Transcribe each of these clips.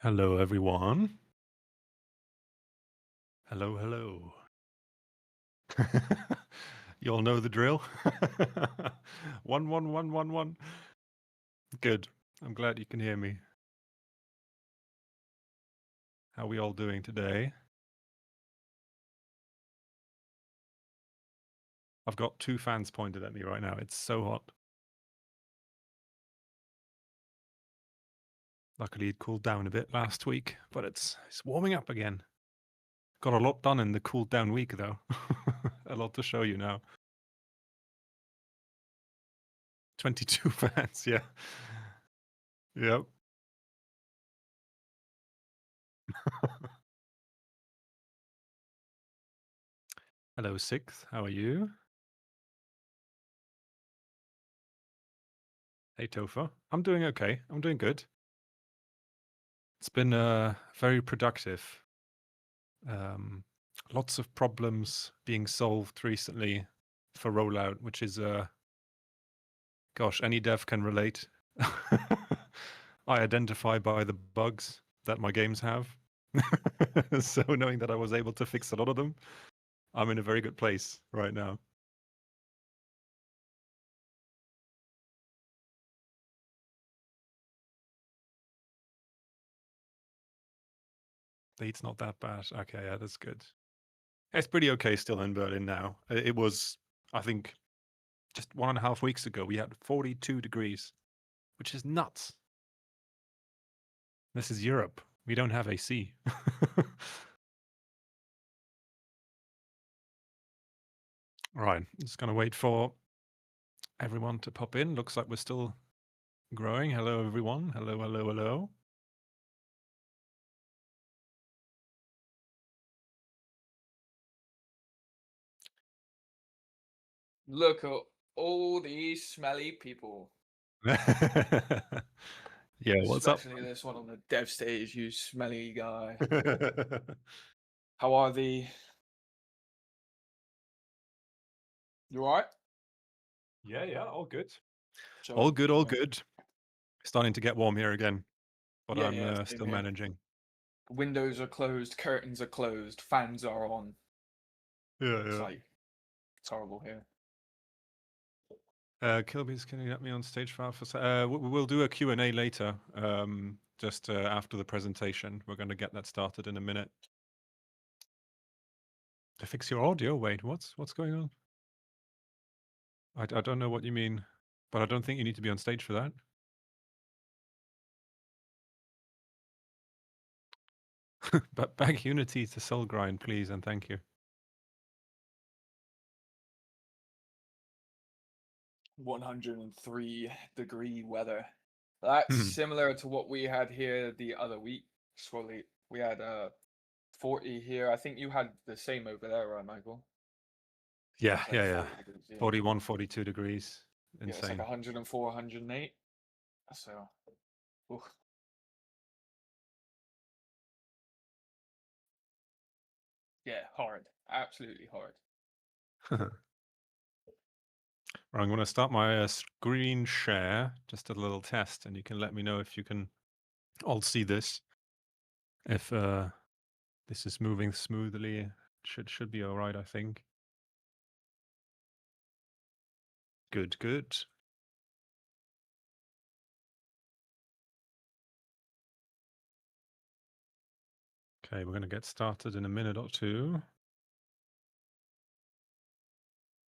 Hello, everyone. Hello, hello. You all know the drill? 11111. Good. I'm glad you can hear me. How we all doing today? I've got two fans pointed at me right now. It's so hot. Luckily, it cooled down a bit last week, but it's warming up again. Got a lot done in the cooled down week, though. A lot to show you now. 22 fans, yeah. Yep. Hello, Sixth. How are you? Hey, Topher. I'm doing okay. I'm doing good. It's been very productive. Um, Lots of problems being solved recently for rollout, which is gosh, any dev can relate. I identify by the bugs that my games have. So knowing that I was able to fix a lot of them, I'm in a very good place right now. The heat's not that bad. Okay, yeah, that's good. It's pretty okay still in Berlin now. It was, I think, just 1.5 weeks ago, we had 42 degrees, which is nuts. This is Europe. We don't have AC. Right, just gonna wait for everyone to pop in. Looks like we're still growing. Hello, everyone. Hello, hello, hello. Look at all these smelly people. Yeah, what's up? Especially this one on the dev stage, you smelly guy. How are the... You alright? Yeah, yeah, all good. All Chilling, good, all chilling. good. Starting to get warm here again, but Yeah, I'm yeah, same still here. managing. Windows are closed, curtains are closed, fans are on. Yeah, It's yeah. like, it's horrible here. Kilby's, can you get me on stage for Alpha? We'll do a Q&A later, just after the presentation. We're going to get that started in a minute. To fix your audio? Wait, what's going on? I don't know what you mean, but I don't think you need to be on stage for that. But back Unity to Soul Grind, please, and thank you. 103-degree weather. That's similar to what we had here the other week. Surely we had 40 here. I think you had the same over there, right, Michael? Yeah, It's like yeah, yeah. 40 degrees. Yeah. 41, 42 degrees. Yeah, it's like Insane. 104, 108. So, oof. Yeah, hard. Absolutely hard. Right, I'm going to start my screen share, just a little test, and you can let me know if you can all see this. If this is moving smoothly, should be all right, I think. Good, good. Okay, we're going to get started in a minute or two. I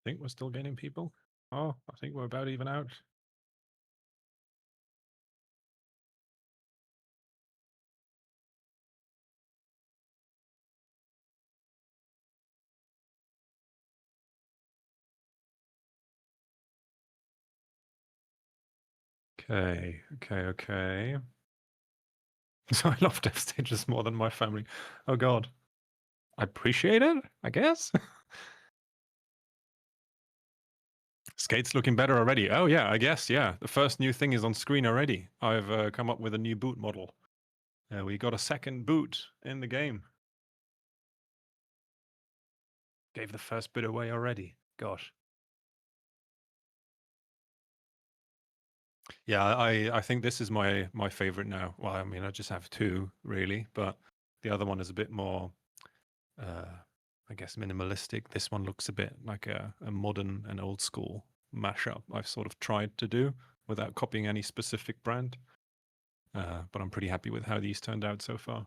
think we're still gaining people. Oh, I think we're about even out. Okay, okay, okay. So I love dev stages more than my family. Oh God. I appreciate it, I guess. Skate's looking better already. Oh yeah, I guess, yeah. The first new thing is on screen already. I've come up with a new boot model. We got a second boot in the game. Gave the first bit away already. Gosh. Yeah, I think this is my favorite now. Well, I mean, I just have two really, but the other one is a bit more, uh, I guess, minimalistic. This one looks a bit like a modern and old school mashup. I've sort of tried to do without copying any specific brand, but I'm pretty happy with how these turned out so far.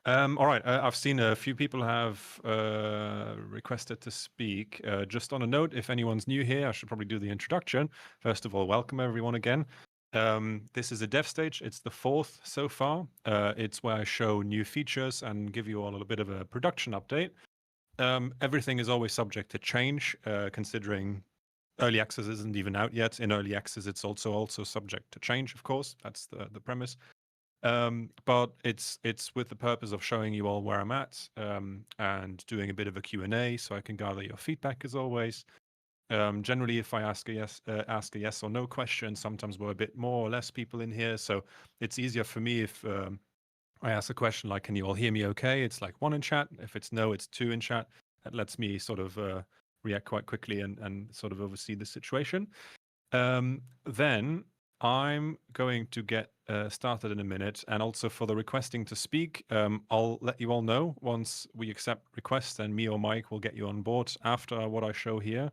All right. I've seen a few people have requested to speak. Just on a note, if anyone's new here, I should probably do the introduction. First of all, welcome everyone again. This is a dev stage. It's the fourth so far. It's where I show new features and give you all a little bit of a production update. Everything is always subject to change, considering early access isn't even out yet. In early access, it's also subject to change, of course. That's the premise. But it's with the purpose of showing you all where I'm at, and doing a bit of a Q&A so I can gather your feedback as always. Generally, if I ask a yes or no question, sometimes we're a bit more or less people in here, so it's easier for me if I ask a question like, "Can you all hear me okay?" It's like 1 in chat. If it's no, it's 2 in chat. That lets me sort of react quite quickly and sort of oversee the situation. Then I'm going to get started in a minute, and also for the requesting to speak, I'll let you all know once we accept requests, and me or Mike will get you on board after what I show here.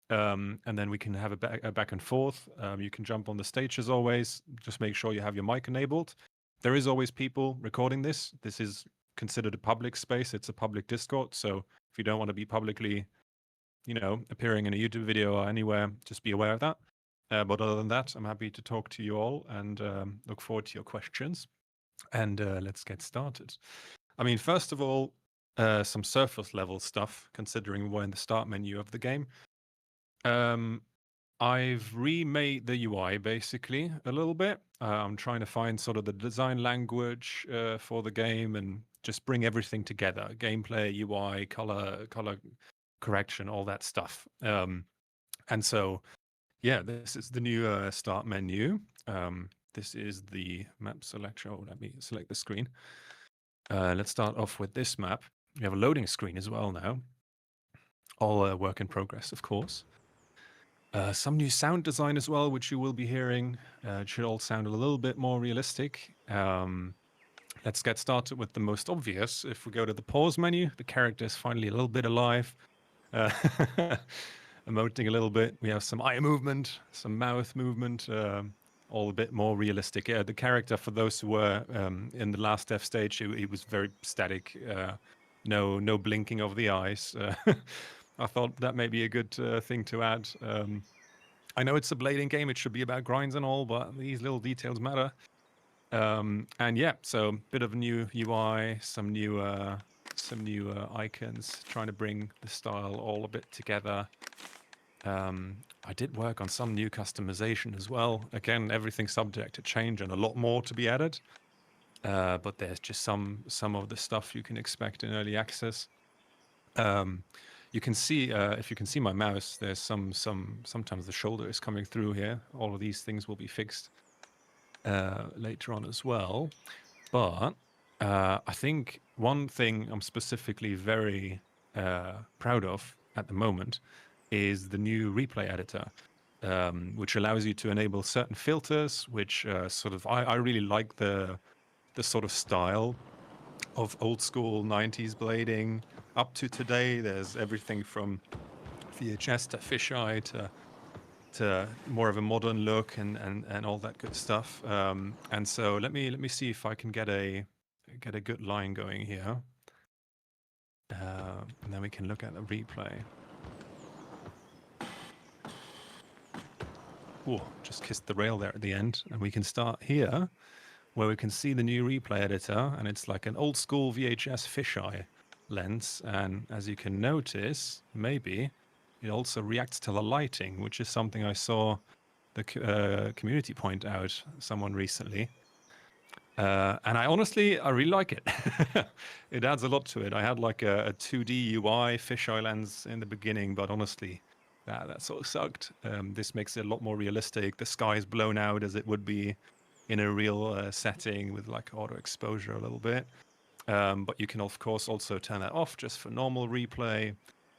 And then we can have a back and forth. You can jump on the stage as always. Just make sure you have your mic enabled. There is always people recording this. This is considered a public space. It's a public Discord. So if you don't want to be publicly, appearing in a YouTube video or anywhere, just be aware of that. But other than that, I'm happy to talk to you all and look forward to your questions. And let's get started. I mean, first of all, some surface level stuff, considering we're in the start menu of the game. I've remade the UI basically a little bit. I'm trying to find sort of the design language for the game and just bring everything together: gameplay, UI, color correction, all that stuff. And so, yeah, this is the new start menu. This is the map selection. Oh, let me select the screen. Let's start off with this map. We have a loading screen as well now. All work in progress, of course. Some new sound design as well, which you will be hearing. It should all sound a little bit more realistic. Let's get started with the most obvious. If we go to the pause menu, the character is finally a little bit alive. Emoting a little bit. We have some eye movement, some mouth movement, all a bit more realistic. The character, for those who were in the last dev stage, he was very static. No blinking of the eyes. I thought that may be a good thing to add. I know it's a blading game; it should be about grinds and all, but these little details matter. And yeah, so a bit of a new UI, some new icons, trying to bring the style all a bit together. I did work on some new customization as well. Again, everything subject to change and a lot more to be added. But there's just some of the stuff you can expect in early access. You can see, if you can see my mouse, there's sometimes the shoulder is coming through here. All of these things will be fixed later on as well. But I think one thing I'm specifically very proud of at the moment is the new replay editor, which allows you to enable certain filters, which I really like the sort of style of old school 90s blading up to today. There's everything from VHS to fisheye to more of a modern look and all that good stuff. And so let me see if I can get a good line going here. And then we can look at the replay. Oh, just kissed the rail there at the end. And we can start here, where we can see the new replay editor, and it's like an old school VHS fisheye lens. And as you can notice, maybe it also reacts to the lighting, which is something I saw the community point out someone recently. And I really like it. It adds a lot to it. I had like a 2D UI fisheye lens in the beginning, but honestly, that sort of sucked. This makes it a lot more realistic. The sky is blown out as it would be in a real setting with like auto exposure a little bit. But you can, of course, also turn that off just for normal replay.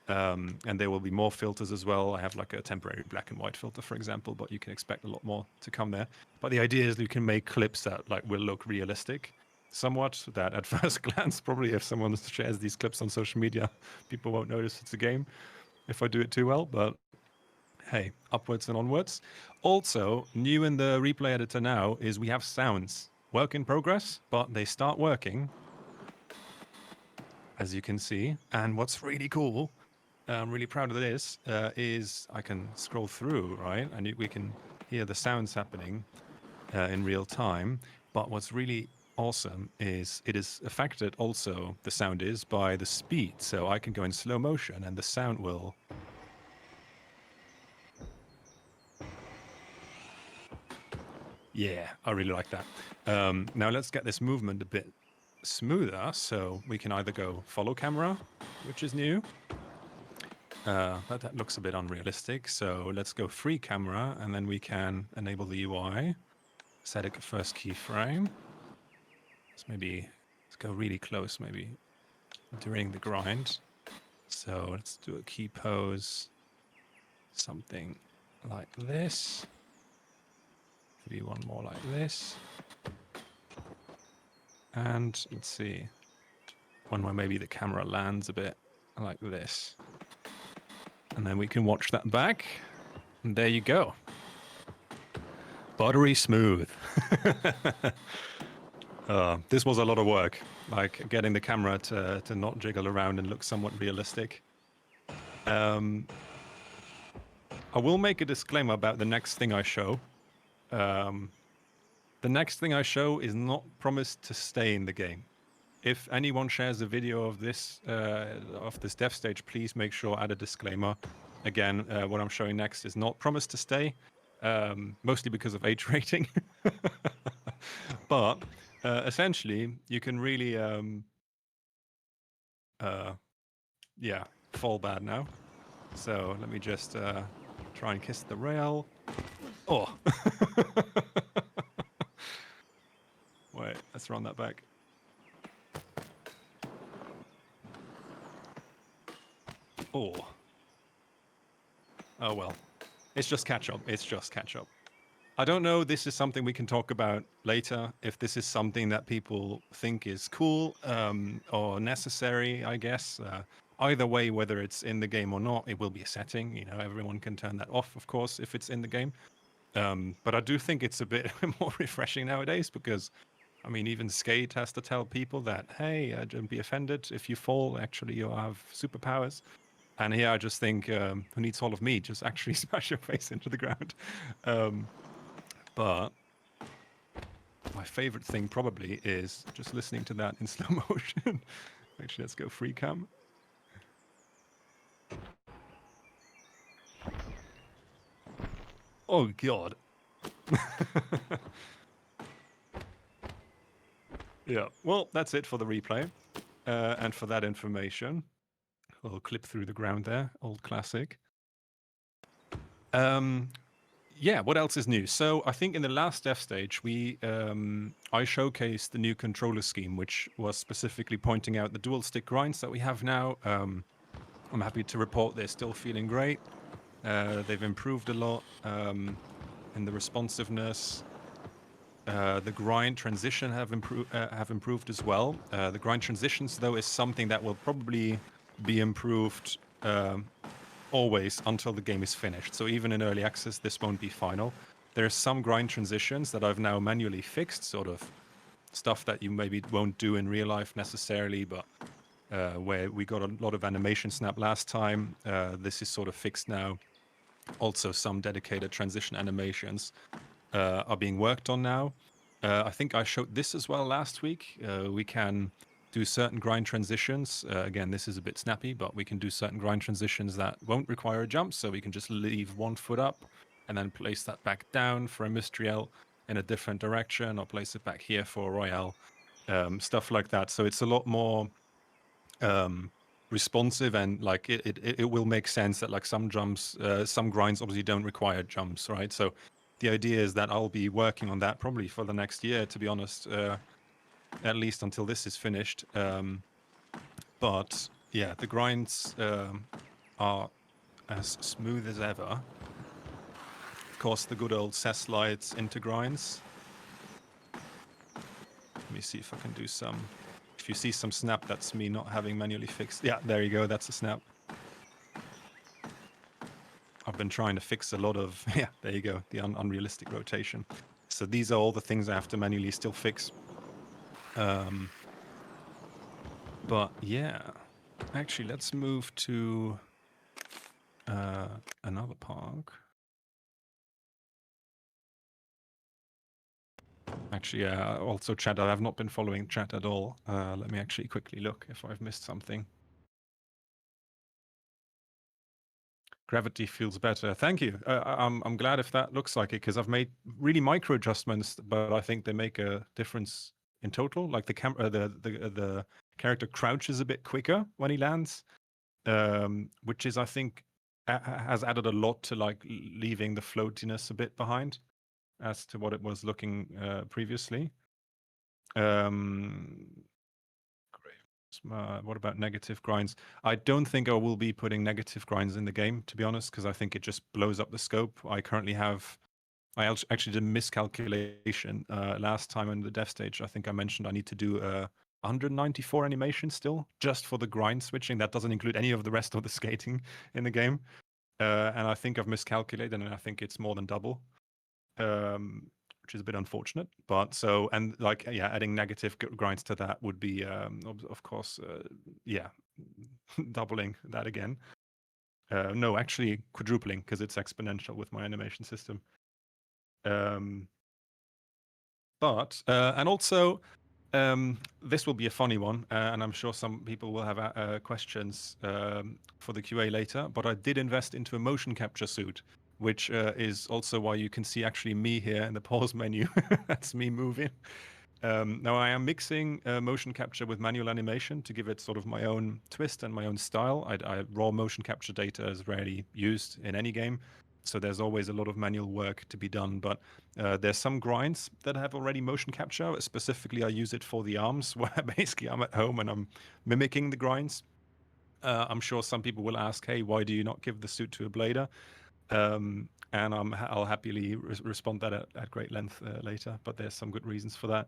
And there will be more filters as well. I have like a temporary black and white filter, for example, but you can expect a lot more to come there. But the idea is you can make clips that like will look realistic somewhat, that at first glance, probably if someone shares these clips on social media, people won't notice it's a game if I do it too well. But hey, upwards and onwards. Also, new in the replay editor now is we have sounds. Work in progress, but they start working, as you can see. And what's really cool, I'm really proud of this, is I can scroll through, right? And we can hear the sounds happening in real time. But what's really awesome is it is affected also, the sound is, by the speed. So I can go in slow motion and the sound will... Yeah, I really like that. Now let's get this movement a bit smoother. So we can either go follow camera, which is new. But that looks a bit unrealistic. So let's go free camera, and then we can enable the UI. Set a first keyframe. Let's go really close, maybe during the grind. So let's do a key pose, something like this. Maybe one more like this. And let's see, one where maybe the camera lands a bit like this. And then we can watch that back. And there you go. Buttery smooth. This was a lot of work, like getting the camera to not jiggle around and look somewhat realistic. I will make a disclaimer about the next thing I show. The next thing I show is not promised to stay in the game. If anyone shares a video of this dev stage, please make sure add a disclaimer. Again, what I'm showing next is not promised to stay, mostly because of age rating. But essentially, you can really, fall bad now. So let me just try and kiss the rail. Oh. Wait, let's run that back. Oh. Oh well. It's just catch up. It's just catch up. I don't know, this is something we can talk about later, if this is something that people think is cool or necessary, I guess. Either way, whether it's in the game or not, it will be a setting. You know, everyone can turn that off, of course, if it's in the game. But I do think it's a bit more refreshing nowadays because, I mean, even Skate has to tell people that, hey, don't be offended if you fall. Actually, you have superpowers. And here I just think, who needs all of me? Just actually smash your face into the ground. But my favorite thing probably is just listening to that in slow motion. Actually, let's go free cam. Oh, God. Yeah, well, that's it for the replay and for that information. A little clip through the ground there, old classic. Yeah, what else is new? So I think in the last dev stage, I showcased the new controller scheme, which was specifically pointing out the dual stick grinds that we have now. I'm happy to report they're still feeling great. They've improved a lot in the responsiveness. The grind transition have improved as well. The grind transitions, though, is something that will probably be improved always until the game is finished. So even in early access, this won't be final. There are some grind transitions that I've now manually fixed, sort of stuff that you maybe won't do in real life necessarily, but where we got a lot of animation snap last time. This is sort of fixed now. Also, some dedicated transition animations are being worked on now. I think I showed this as well last week. We can do certain grind transitions. Again, this is a bit snappy, but we can do certain grind transitions that won't require a jump. So we can just leave one foot up and then place that back down for a Mystriel in a different direction, or place it back here for a Royale, stuff like that. So it's a lot more responsive, and like it will make sense that like some jumps, some grinds obviously don't require jumps, right? So the idea is that I'll be working on that probably for the next year, to be honest. at least until this is finished. But yeah, the grinds are as smooth as ever. Of course, the good old SES slides into grinds. Let me see if I can do some. If you see some snap, that's me not having manually fixed. Yeah, there you go. That's a snap. I've been trying to fix a lot of, yeah, there you go, the unrealistic rotation. So these are all the things I have to manually still fix. But yeah, actually, let's move to another park. Actually, also chat, I have not been following chat at all. Let me actually quickly look if I've missed something. Gravity feels better. Thank you. I'm glad if that looks like it, because I've made really micro adjustments, but I think they make a difference in total. Like the character crouches a bit quicker when he lands, which is, I think, has added a lot to like leaving the floatiness a bit behind as to what it was looking previously. What about negative grinds? I don't think I will be putting negative grinds in the game, to be honest, because I think it just blows up the scope. I currently have, I actually did a miscalculation last time in the dev stage. I think I mentioned I need to do 194 animations still, just for the grind switching. That doesn't include any of the rest of the skating in the game. And I think I've miscalculated, and I think it's more than double. Which is a bit unfortunate, but so, and like, yeah, adding negative grinds to that would be, of course, yeah, doubling that again. No, actually quadrupling, because it's exponential with my animation system. But, and also, this will be a funny one, and I'm sure some people will have questions for the QA later, but I did invest into a motion capture suit, which is also why you can see actually me here in the pause menu. That's me moving. Now I am mixing motion capture with manual animation to give it sort of my own twist and my own style. Raw motion capture data is rarely used in any game, so there's always a lot of manual work to be done. But there's some grinds that have already motion capture. Specifically, I use it for the arms, where basically I'm at home and I'm mimicking the grinds. I'm sure some people will ask, hey, why do you not give the suit to a blader? And I'll happily respond that at great length later, but there's some good reasons for that.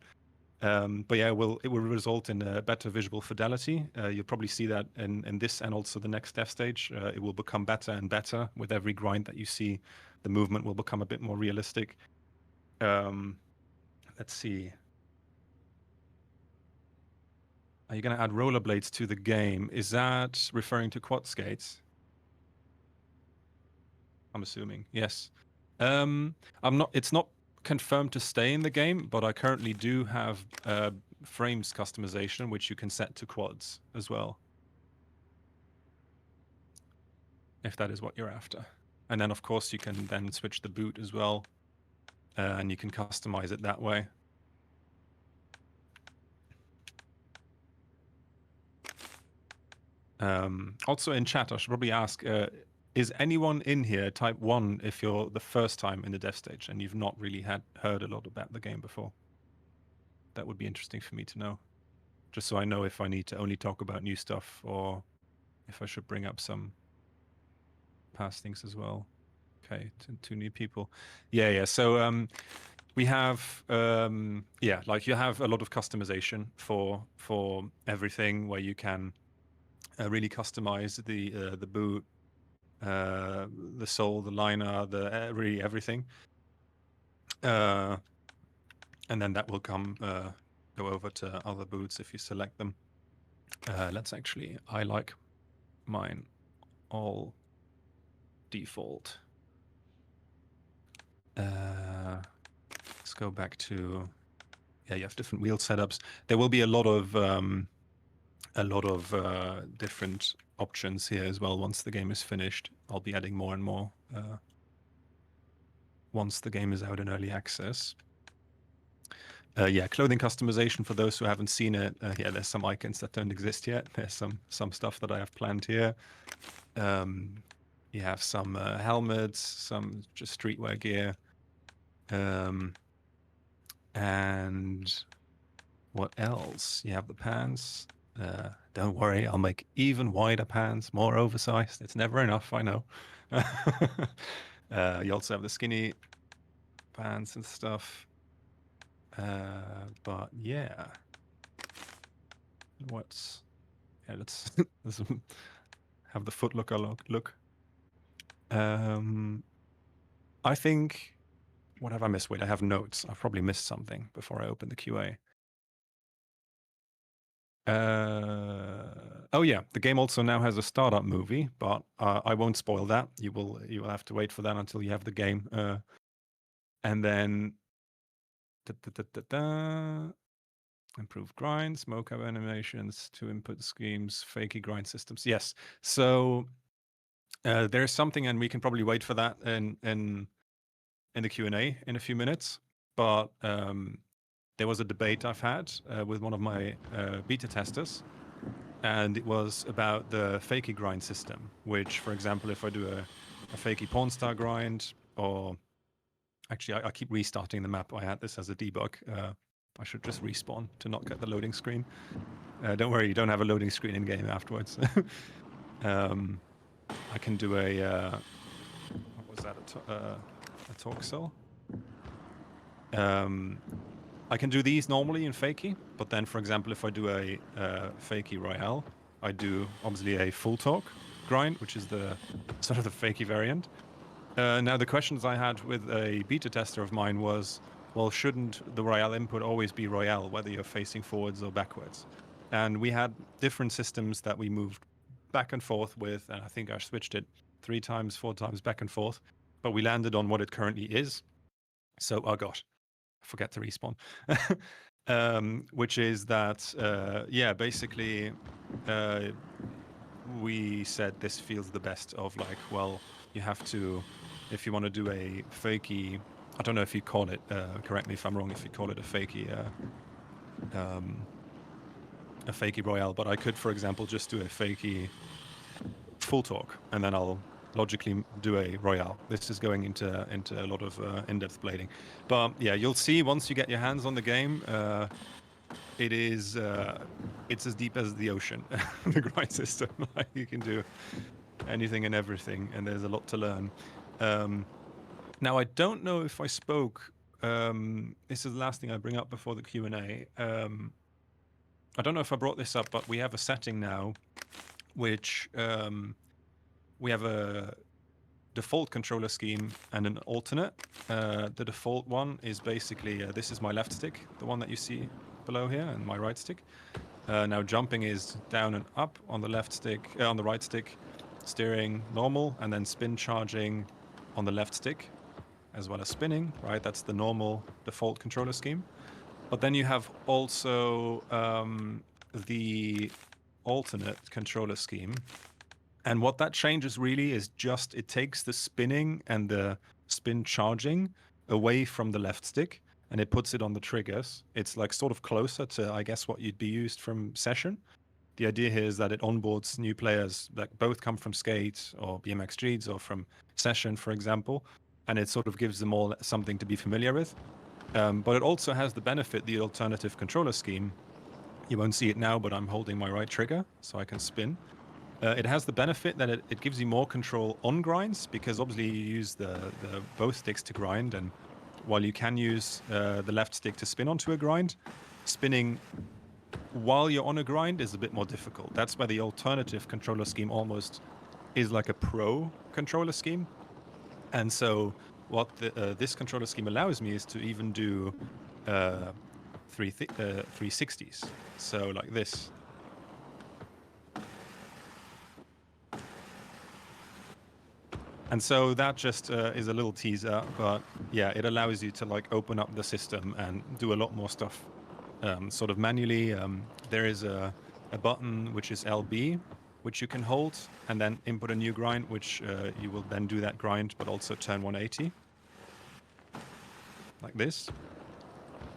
But yeah, it will result in a better visual fidelity. You'll probably see that in this and also the next dev stage. It will become better and better with every grind that you see. The movement will become a bit more realistic. Let's see. Are you going to add rollerblades to the game? Is that referring to quad skates? I'm assuming yes. I'm not. It's not confirmed to stay in the game, but I currently do have frames customization, which you can set to quads as well, if that is what you're after. And then, of course, you can then switch the boot as well, and you can customize it that way. Also in chat, I should probably ask, is anyone in here type 1 if you're the first time in the dev stage and you've not really heard a lot about the game before? That would be interesting for me to know, just so I know if I need to only talk about new stuff or if I should bring up some past things as well. Okay, two new people. Yeah. So we have yeah, like you have a lot of customization for everything, where you can really customize the boot, the sole, the liner, the really everything. And then that will go over to other boots if you select them. Let's actually, I like mine all default. Let's go back to, yeah, you have different wheel setups. There will be a lot of different options here as well. Once the game is finished, I'll be adding more and more once the game is out in early access. Yeah, clothing customization for those who haven't seen it. Yeah, there's some icons that don't exist yet. There's some stuff that I have planned here. You have some helmets, some just streetwear gear, and What else? You have the pants. Don't worry, I'll make even wider pants, more oversized. It's never enough, I know. You also have the skinny pants and stuff. But yeah, what's let's let's have the Foot Locker look. I think, what have I missed? Wait, I have notes. I've probably missed something before I open the QA. Oh yeah, the game also now has a startup movie, but I won't spoil that. You will have to wait for that until you have the game. And then improved grind, smoke cover animations, two input schemes, fakey grind systems. Yes. So there's something, and we can probably wait for that in the Q&A in a few minutes. But there was a debate I've had with one of my beta testers, and it was about the fakey grind system, which, for example, if I do a fakey pawn star grind, or actually I keep restarting the map. I had this as a debug. I should just respawn to not get the loading screen. Don't worry, you don't have a loading screen in game afterwards. I can do a what was that? A talk cell. I can do these normally in Fakey, but then, for example, if I do a Fakey Royale, I do obviously a full talk grind, which is the sort of the Fakey variant. Now, the questions I had with a beta tester of mine was, well, shouldn't the Royale input always be Royale, whether you're facing forwards or backwards? And we had different systems that we moved back and forth with, and I think I switched it 3 times, 4 times back and forth, but we landed on what it currently is. So, oh gosh, I forget to respawn. Which is that, yeah, basically, we said this feels the best of like, well, you have to, if you want to do a fakey, I don't know if you call it, correct me if I'm wrong, if you call it a fakey royale, but I could, for example, just do a fakey full talk, and then I'll logically do a royale. This is going into a lot of in-depth blading, but yeah, you'll see once you get your hands on the game. It is it's as deep as the ocean, the grind system. Like, you can do anything and everything, and there's a lot to learn. Now, I don't know if I spoke. This is the last thing I bring up before the Q&A. I don't know if I brought this up, but we have a setting now, which we have a default controller scheme and an alternate. The default one is basically, this is my left stick, the one that you see below here, and my right stick. Now jumping is down and up on the left stick, on the right stick, steering normal, and then spin charging on the left stick, as well as spinning, right? That's the normal default controller scheme. But then you have also the alternate controller scheme. And what that changes really is just, it takes the spinning and the spin charging away from the left stick, and it puts it on the triggers. It's like sort of closer to, I guess, what you'd be used from Session. The idea here is that it onboards new players that both come from Skate or BMX Streets or from Session, for example, and it sort of gives them all something to be familiar with. But it also has the benefit, the alternative controller scheme. You won't see it now, but I'm holding my right trigger so I can spin. It has the benefit that it gives you more control on grinds, because obviously you use the both sticks to grind, and while you can use the left stick to spin onto a grind, spinning while you're on a grind is a bit more difficult. That's where the alternative controller scheme almost is like a pro controller scheme. And so what this controller scheme allows me is to even do 360s. So like this. And so that just is a little teaser, but yeah, it allows you to like open up the system and do a lot more stuff sort of manually. There is a button which is LB, which you can hold and then input a new grind, which you will then do that grind, but also turn 180 like this.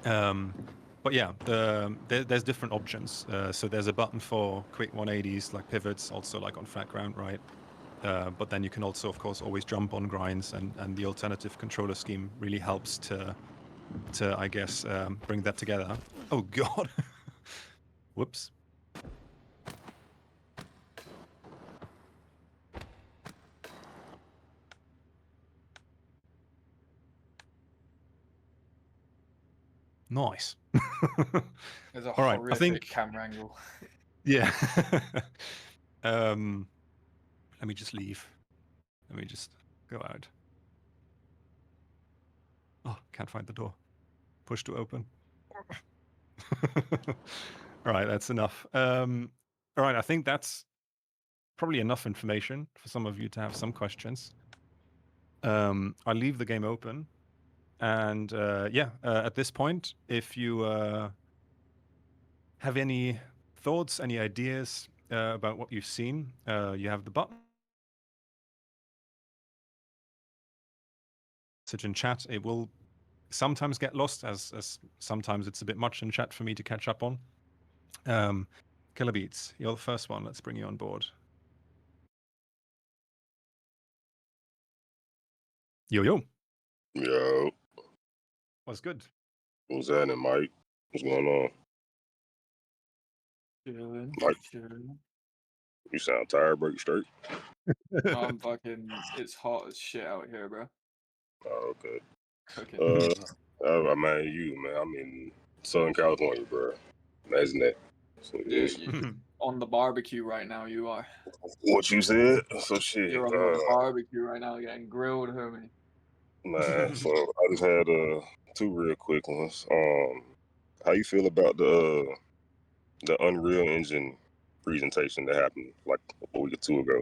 But yeah, there's different options. So there's a button for quick 180s, like pivots, also like on flat ground, right? But then you can also, of course, always jump on grinds, and the alternative controller scheme really helps to to, I guess, bring that together. Oh God! Whoops. Nice. There's a All right, I horrific think. camera angle. Yeah. um, let me just leave. Let me just go out. Oh, can't find the door. Push to open. All right, that's enough. All right, I think that's probably enough information for some of you to have some questions. I'll leave the game open. And yeah, at this point, if you have any thoughts, any ideas about what you've seen, you have the button message in chat. It will sometimes get lost, as sometimes it's a bit much in chat for me to catch up on. Killer Beats, you're the first one. Let's bring you on board. Yo, yo. Yo, What's good? what's happening, Mike? What's going on? Chilling, Mike, chilling. you sound tired, bro. You straight? I'm fucking. It's hot as shit out here, bro. Oh, okay. Cooking. Man, I'm in Southern California, bro. Imagine that. So it Yeah, is. on the barbecue right now. You are. What you said? So shit, You're on the barbecue right now, getting grilled, homie. man. So I just had two real quick ones. How you feel about the Unreal Engine presentation that happened like a week or two ago?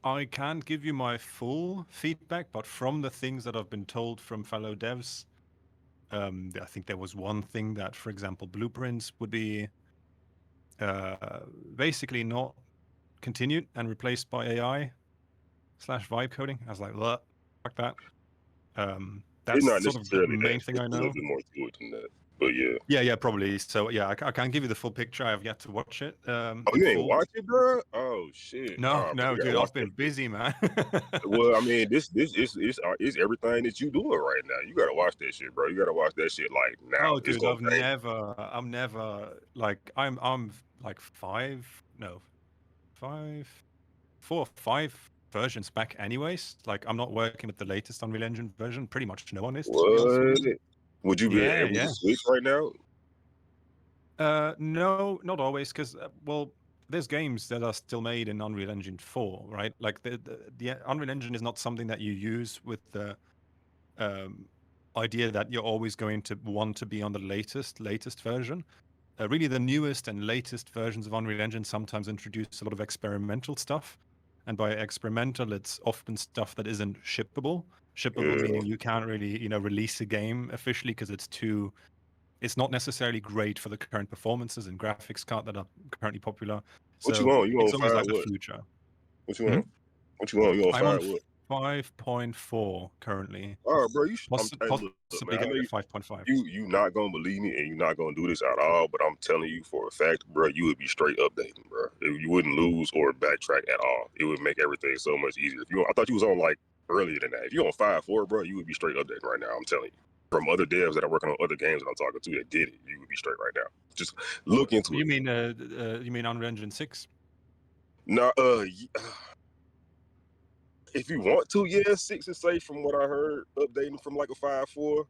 I can't give you my full feedback, but from the things that I've been told from fellow devs, I think there was one thing that, for example, blueprints would be basically not continued and replaced by AI/vibe coding. I was like, what? Fuck that. It's That's not sort of the necessarily that. main thing It's I a little know. bit more to it than that. But yeah. Yeah, probably. So yeah, I can't give you the full picture. I have yet to watch it Oh, in you ain't full. watch it, bro? Oh shit! No, Bro, no, you gotta dude, watch I've that been shit. busy, man. Well, I mean, this is everything that you doing right now. You gotta watch that shit, bro. You gotta watch that shit like now. Oh, It's dude, gonna change. I'm never like I'm like four or five versions back anyways. Like I'm not working with the latest Unreal Engine version. Pretty much no one is, to be honest with What? you. Would you be Yeah, able to yeah. switch right now? No, not always, because well, there's games that are still made in Unreal Engine 4, right? Like the Unreal Engine is not something that you use with the um, idea that you're always going to want to be on the latest version. Really, the newest and latest versions of Unreal Engine sometimes introduce a lot of experimental stuff, and by experimental, it's often stuff that isn't shippable. Shippable Yeah. meaning you can't really, release a game officially because it's not necessarily great for the current performances and graphics card that are currently popular. What you So on? You it's on always five? like the What? future. What you Hmm? on? What you on? You on I'm on five? What? 5.4 currently. Oh, bro, you. Hey, look, Possibly man. I know going to 5.5. you not gonna believe me, and you're not gonna do this at all. But I'm telling you for a fact, bro, you would be straight updating, bro. You wouldn't lose or backtrack at all. It would make everything so much easier. If you, I thought you was on like earlier than that. If you're on 5.4, bro, you would be straight updating right now. I'm telling you. From other devs that are working on other games that I'm talking to that did it, you would be straight right now. Just look into it. You mean Unreal Engine 6? No, if you want to, yeah, 6 is safe from what I heard, updating from like a 5.4,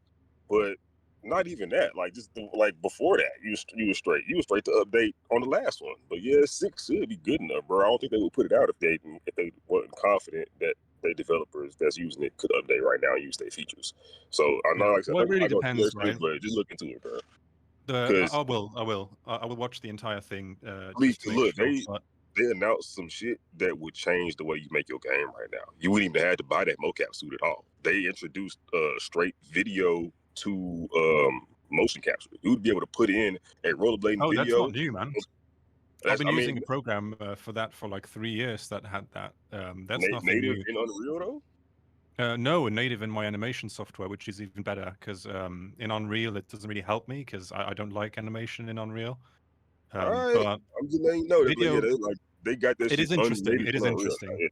but not even that. Like like before that, you was straight. You was straight to update on the last one. But yeah, 6 should be good enough, bro. I don't think they would put it out if they weren't confident that the developers that's using it could update right now and use their features. So I'm not Yeah. like I said, Well, it I'm really not gonna depends, suggest this, right? but just look into it, bro. I Because will. I will watch the entire thing look, just to make sure. But they announced some shit that would change the way you make your game right now. You wouldn't even have to buy that mocap suit at all. They introduced straight video to motion capture. You would be able to put in a rollerblading oh, that's video. not new, man. I've That's been I mean using a program for that for like 3 years that had that. That's nothing native new. in Unreal though. No, native in my animation software, which is even better because in Unreal it doesn't really help me because I don't like animation in Unreal. All right, But I'm just letting you know that. But yeah, video, they got that it shit is interesting. unnative It in is Unreal. interesting.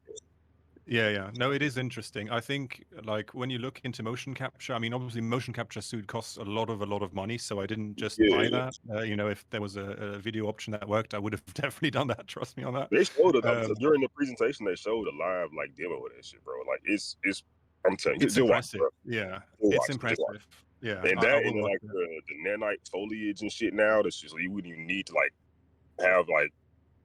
Yeah. No, it is interesting. I think like when you look into motion capture, I mean, obviously motion capture suit costs a lot of money, so I didn't just buy Yeah, that. If there was a video option that worked, I would have definitely done that. Trust me on that. they showed it Um, during the presentation. They showed a live like demo of that shit, bro. Like it's. I'm telling you, it's just watch, impressive. bro. Yeah, Just it's watch, just watch. impressive. Yeah, And I that, will and then watch like it. the nanite foliage and shit. Now that's just you wouldn't even need to like have like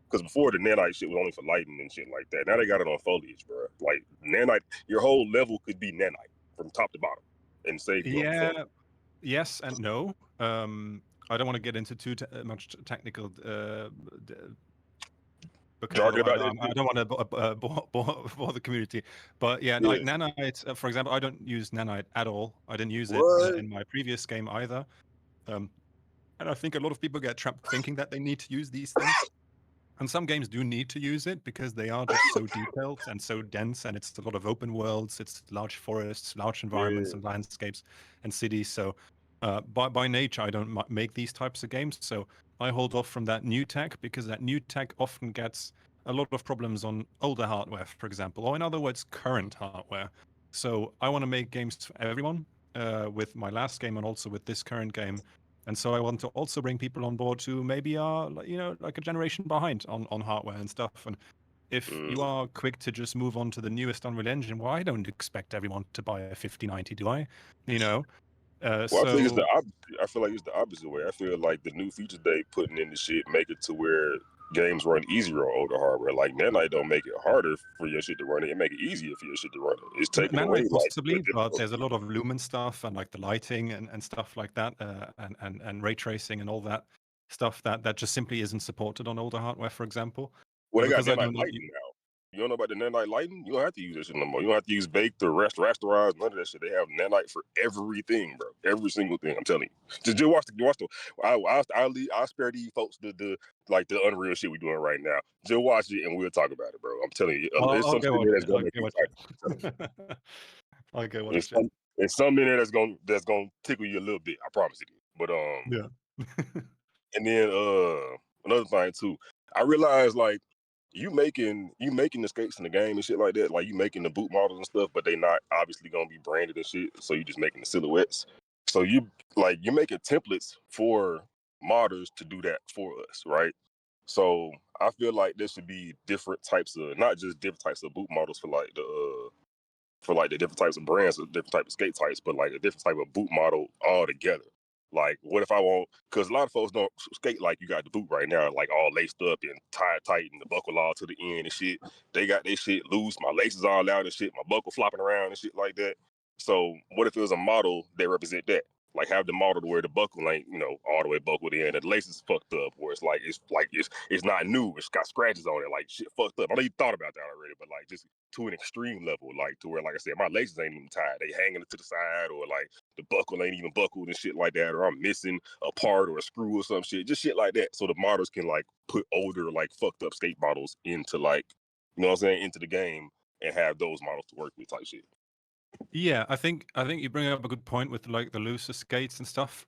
because before the nanite shit was only for lighting and shit like that. Now they got it on foliage, bro. Like nanite, your whole level could be nanite from top to bottom and save you up Yeah, front. yes and no. I don't want to get into too much technical because Jargon about that I shit. don't want to bore the community. But yeah, Yeah. like nanite, for example, I don't use nanite at all. I didn't use it What? in my previous game either. And I think a lot of people get trapped thinking that they need to use these things. And some games do need to use it because they are just so detailed and so dense, and it's a lot of open worlds, it's large forests, large environments Yeah. and landscapes and cities. So by nature, I don't make these types of games. So I hold off from that new tech because that new tech often gets a lot of problems on older hardware, for example, or in other words, current hardware. So I want to make games for everyone with my last game and also with this current game. And so I want to also bring people on board who maybe are, like a generation behind on hardware and stuff. And if you Mm. are quick to just move on to the newest Unreal Engine, well, I don't expect everyone to buy a 5090, do I? You know. Well, I think it's the So opposite. I feel like it's the opposite way. I feel like the new features they putting in the shit make it to where games run easier on older hardware. Like Nanite don't make it harder for your shit to run it. It make it easier for your shit to run it. It's taking away Nanite like the possibly, but there's a lot of lumen stuff and like the lighting and stuff like that, and ray tracing and all that stuff that just simply isn't supported on older hardware, for example. Well, they got Because I nanite don't know. lighting now. You don't know about the nanite lighting? You don't have to use that shit no more. You don't have to use baked or rasterize, none of that shit. They have nanite for everything, bro. Every single thing. I'm telling you. Just watch the. I'll spare these folks the like the unreal shit we doing right now. Just watch it and we'll talk about it, bro. I'm telling you. There's I'll some go shit in watch there that's it. gonna I'll make go you watch excited. I'm telling you. it. I'll go There's watch it. some, there's some in there that's gonna tickle you a little bit. I promise it. But Yeah. and then another thing too, I realized like you making the skates in the game and shit like that, like you making the boot models and stuff, but they not obviously gonna be branded and shit. So you just making the silhouettes. So you're making templates for modders to do that for us, right? So I feel like there should be different types of not just different types of boot models for like the different types of brands or different type of skate types, but like a different type of boot model all together. Like, what if I want? Because a lot of folks don't skate like you got the boot right now, like all laced up and tied tight and the buckle all to the end and shit. They got their shit loose, my laces all out and shit, my buckle flopping around and shit like that. So, what if it was a model that represent that? Like, have the model to where the buckle ain't, all the way buckled in, and the laces fucked up, where it's not new, it's got scratches on it, like shit fucked up. I know you thought about that already, but like just to an extreme level, like to where, like I said, my laces ain't even tied, they hanging to the side, or like the buckle ain't even buckled and shit like that, or I'm missing a part or a screw or some shit, just shit like that. So the models can like put older, like fucked up skate models into like, what I'm saying, into the game and have those models to work with type shit. Yeah, I think you bring up a good point with like the looser skates and stuff.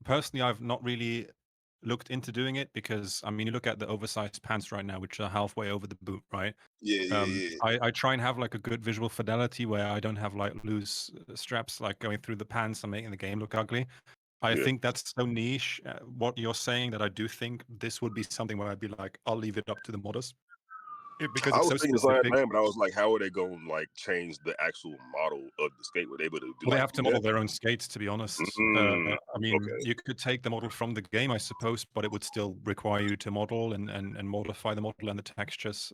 Personally, I've not really looked into doing it because I mean, you look at the oversized pants right now, which are halfway over the boot, right? Yeah, yeah, yeah. I try and have like a good visual fidelity where I don't have like loose straps like going through the pants and making the game look ugly. I Yeah. think that's so niche, what you're saying, that I do think this would be something where I'd be like, I'll leave it up to the modders because I it's was so thinking the same specific. thing, but I was like, how are they going to like change the actual model of the skate? Were they able to do Well, they like have to do model that? their own skates, to be honest. Mm, I mean, okay. you could take the model from the game, I suppose, but it would still require you to model and modify the model and the textures.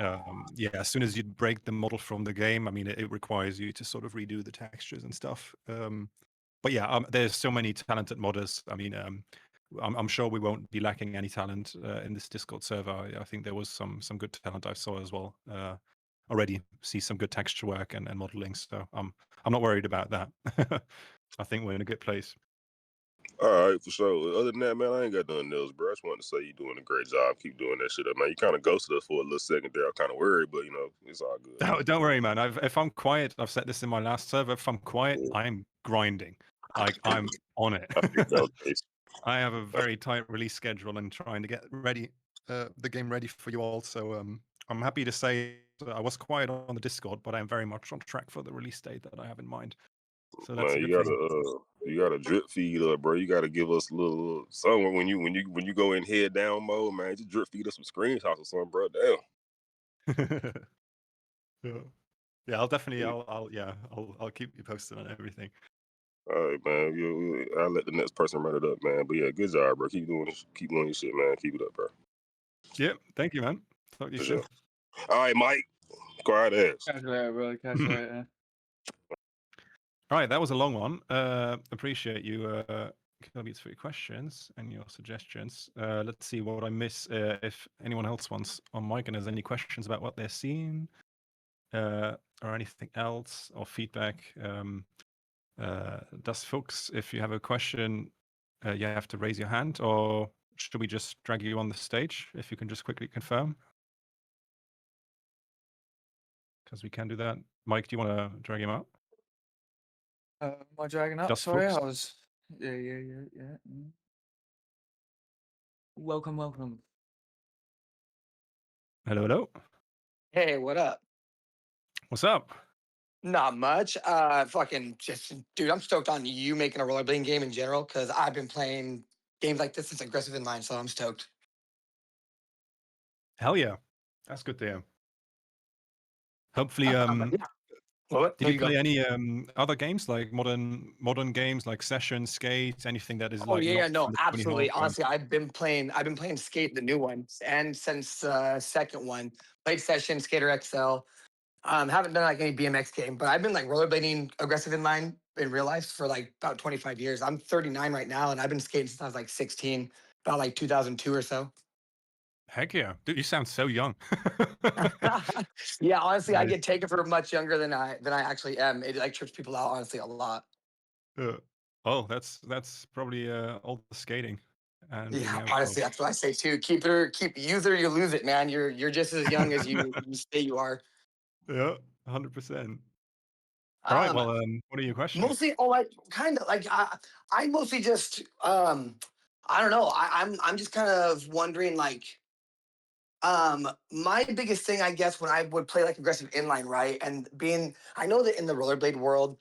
Yeah, as soon as you break the model from the game, I mean, it requires you to sort of redo the textures and stuff. But yeah, there's so many talented modders. I mean, I'm sure we won't be lacking any talent in this Discord server. I think there was some good talent I saw as well. Already see some good texture work and modeling, so I'm not worried about that. I think we're in a good place. All right, for sure. Other than that, man, I ain't got nothing else, bro. I just wanted to say you're doing a great job. Keep doing that shit up, man. You kind of ghosted us for a little second there. I'm kind of worried, but it's all good. Don't worry, man. If I'm quiet, I've said this in my last server. If I'm quiet, Yeah, I'm grinding. Like I'm on it. I think that was the case. I have a very tight release schedule and trying to get ready, the game ready for you all. So I'm happy to say I was quiet on the Discord, but I'm very much on track for the release date that I have in mind. So that's Man, a good thing. you gotta drip feed up, bro. You gotta give us a little something when you go in head down mode, man. Just drip feed us some screenshots or something, bro. Damn. Yeah. Yeah, I'll definitely. Yeah. I'll keep you posted on everything. All right, man. I'll let the next person run it up, man. But yeah, good job, bro. Keep doing your shit, man. Keep it up, bro. Yeah, thank you, man. Talk to you For soon. sure. All right, Mike. Quiet ass. Catch you later, bro. Catch you later. All right, that was a long one. Appreciate you, Kirby's, for your questions and your suggestions. Let's see what I miss. If anyone else wants on mic and has any questions about what they're seeing, or anything else, or feedback. Das Fuchs, if you have a question, you have to raise your hand, or should we just drag you on the stage? If you can just quickly confirm, because we can do that. Mike, do you want to drag him out? Am I dragging up? Das Sorry, I Fuchs? was. Yeah. Welcome. Hello. Hey, what up? What's up? Not much. Fucking just, dude, I'm stoked on you making a rollerblading game in general because I've been playing games like this since Aggressive Inline, so I'm stoked. Hell yeah, that's good to hear. Hopefully, Yeah. What? did No, you you go. play any other games like modern games like Session, Skate, anything that is Oh like yeah, not no, from the Tony absolutely. Hawk? Honestly, I've been playing Skate, the new one, and since second one, played Session, Skater XL. Haven't done like any BMX game, but I've been like rollerblading Aggressive Inline in real life for like about 25 years. I'm 39 right now, and I've been skating since I was like 16, about like 2002 or so. Heck yeah, dude, you sound so young. Yeah, honestly, I Nice. get taken for much younger than I actually am. It like trips people out honestly a lot. Oh, that's probably all the skating and being Yeah, outdoors. honestly, that's what I say too. Keep use it or you lose it, man. You're just as young as you say you are. Yeah, 100%. All right, well, what are your questions? Mostly, like kind of like I mostly just I don't know. I'm just kind of wondering like my biggest thing I guess when I would play like aggressive inline, right? And being I know that in the rollerblade world,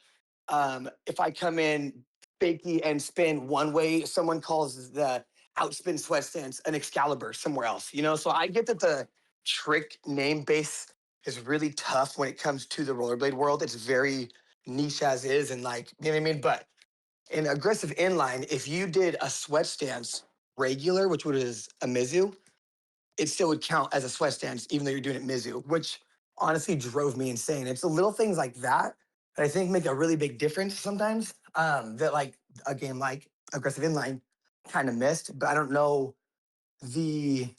if I come in fakey and spin one way, someone calls the outspin sweat stance an Excalibur somewhere else, you know? So I get that the trick name base is really tough when it comes to the rollerblade world. It's very niche as is, and like, you know what I mean? But in aggressive inline, if you did a sweat stance regular, which is a Mizu, it still would count as a sweat stance, even though you're doing it Mizu, which honestly drove me insane. It's the little things like that that I think make a really big difference sometimes. That like a game like aggressive inline kind of missed, but I don't know the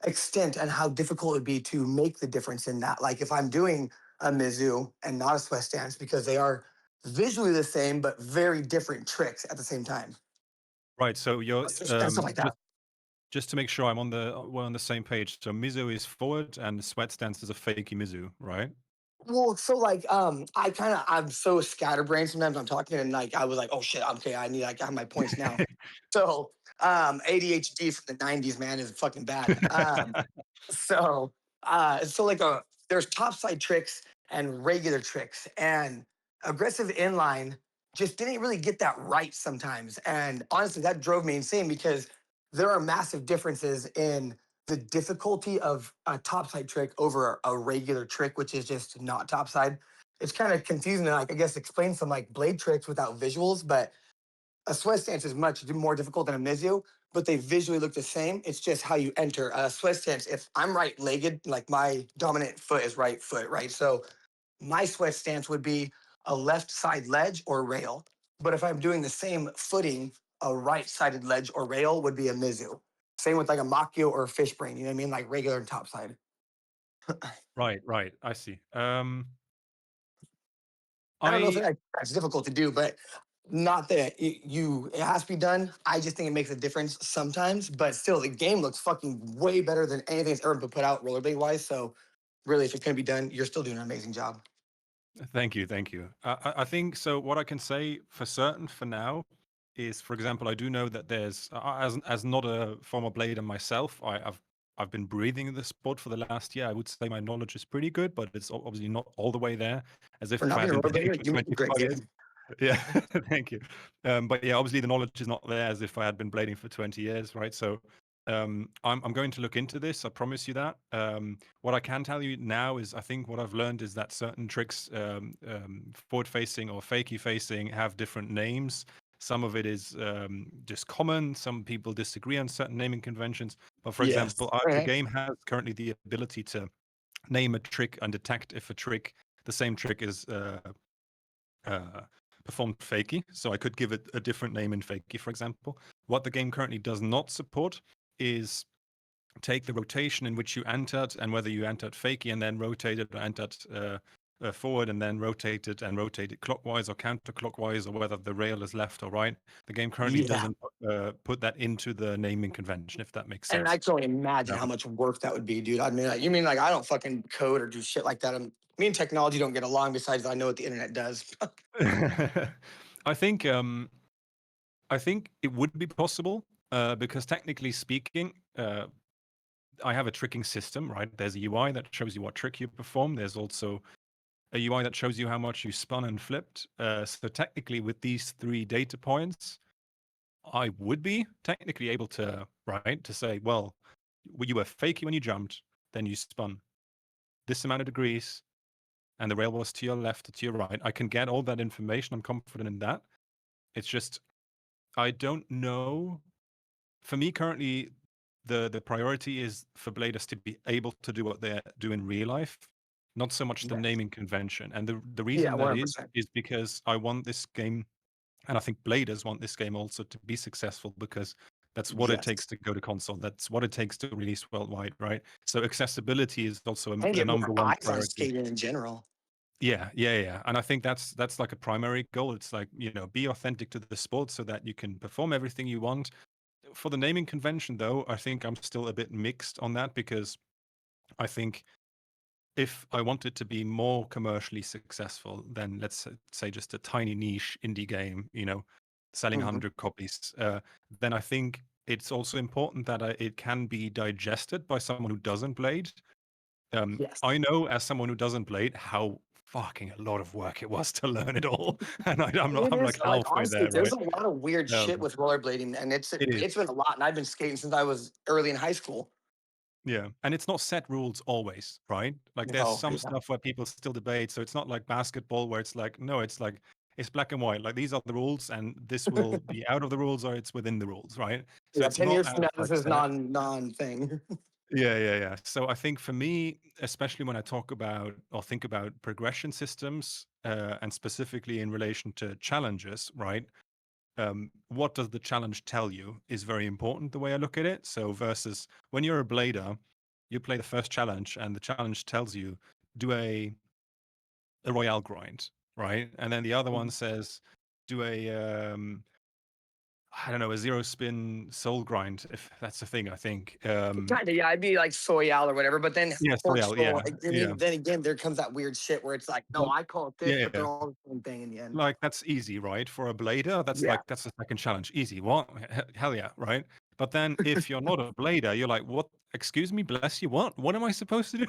extent and how difficult it would be to make the difference in that. Like if I'm doing a Mizu and not a sweat stance, because they are visually the same but very different tricks at the same time. Right, so you're And stuff like that. just to make sure we're on the same page. So Mizu is forward and sweat stance is a fakey Mizu, right? Well, so like, I'm so scatterbrained sometimes I'm talking and like, I was like, oh shit, okay, I have my points now. So, ADHD from the 90s, man, is fucking bad. So like, there's topside tricks and regular tricks, and aggressive inline just didn't really get that right sometimes. And honestly, that drove me insane because there are massive differences in the difficulty of a topside trick over a regular trick, which is just not topside. It's kind of confusing to like, I guess, explain some like blade tricks without visuals, but a sweat stance is much more difficult than a Mizu, but they visually look the same. It's just how you enter a sweat stance. If I'm right legged, like my dominant foot is right foot, right? So my sweat stance would be a left side ledge or rail. But if I'm doing the same footing, a right sided ledge or rail would be a Mizu. Same with like a Makio or a fish brain, you know what I mean? Like regular and topside. Right. I see. I don't know if I that's difficult to do, but not that it has to be done. I just think it makes a difference sometimes, but still the game looks fucking way better than anything that's ever been put out rollerblade wise. So really, if it can be done, you're still doing an amazing job. Thank you. I think so. What I can say for certain for now is, for example, I do know that there's as not a former blader myself, I've I've been breathing the sport for the last year. I would say my knowledge is pretty good, but it's obviously not all the way there. As For if not I being a hadn't played rollerblader, for you make a great 25 years. game. Yeah, thank you. But yeah, obviously the knowledge is not there as if I had been blading for 20 years, right? So I'm going to look into this. I promise you that. What I can tell you now is I think what I've learned is that certain tricks, forward facing or fakie facing, have different names. Some of it is just common. Some people disagree on certain naming conventions. But for Yes. example, the game has currently the ability to name a trick and detect if the same trick is performed fakie. So I could give it a different name in fakie, for example. What the game currently does not support is take the rotation in which you entered and whether you entered fakie and then rotated or entered forward and then rotated clockwise or counterclockwise, or whether the rail is left or right. The game currently Yeah. doesn't put that into the naming convention, if that makes And I sense. can only imagine how much work that would be, dude. I mean, you mean like I don't fucking code or do shit like that? Me and technology don't get along. Besides, I know what the internet does. I think it would be possible because technically speaking, I have a tricking system, right? There's a UI that shows you what trick you perform. There's also a UI that shows you how much you spun and flipped. So technically, with these 3 data points, I would be technically able to, right, to say, well, you were fakie when you jumped, then you spun this amount of degrees, and the rail was to your left or to your right. I can get all that information. I'm confident in that. It's just, I don't know. For me, currently, the priority is for bladers to be able to do what they do in real life, not so much the Yes. naming convention. And the Yeah, reason that is 100%. because I want this game, and I think bladers want this game also to be successful, because that's what it Yes. takes to go to console. That's what it takes to release worldwide, right? So accessibility is also And a get more number one eyes on priority. skating in general. Yeah. And I think that's like a primary goal. It's like, be authentic to the sport so that you can perform everything you want. For the naming convention, though, I think I'm still a bit mixed on that, because I think if I want it to be more commercially successful than, let's say, just a tiny niche indie game, selling Mhm. 100 copies, then I think it's also important that it can be digested by someone who doesn't blade. Yes. I know, as someone who doesn't blade, how fucking a lot of work it was to learn it all, and I'm It like is like halfway honestly, there, there's right? a lot of weird shit Um, with rollerblading, and it's it is. been a lot. And I've been skating since I was early in high school. Yeah, and it's not set rules always, right? Like there's No, some yeah. stuff where people still debate. So it's not like basketball where it's like, no, it's like it's black and white. Like these are the rules, and this will be out of the rules or it's within the rules, right? So Yeah, it's 10 not years as from now, this like is set. non thing. Yeah. So I think for me, especially when I talk about or think about progression systems, and specifically in relation to challenges, right? What does the challenge tell you is very important, the way I look at it. So versus when you're a blader, you play the first challenge and the challenge tells you do a royale grind, right? And then the other one says do I don't know, a 0 spin soul grind, if that's a thing. I think Kind of, yeah, I'd be like Soyal or whatever. But then yeah, Forks soyale, Soul, yeah. then again, there comes that weird shit where it's like, no, Well, I call it this, yeah, but they're all the same thing in the end. like that's easy, right? For a blader, Yeah. that's the second challenge. Easy. What? Hell yeah, right? But then if you're not a blader, you're like, what? Excuse me, bless you. What am I supposed to do?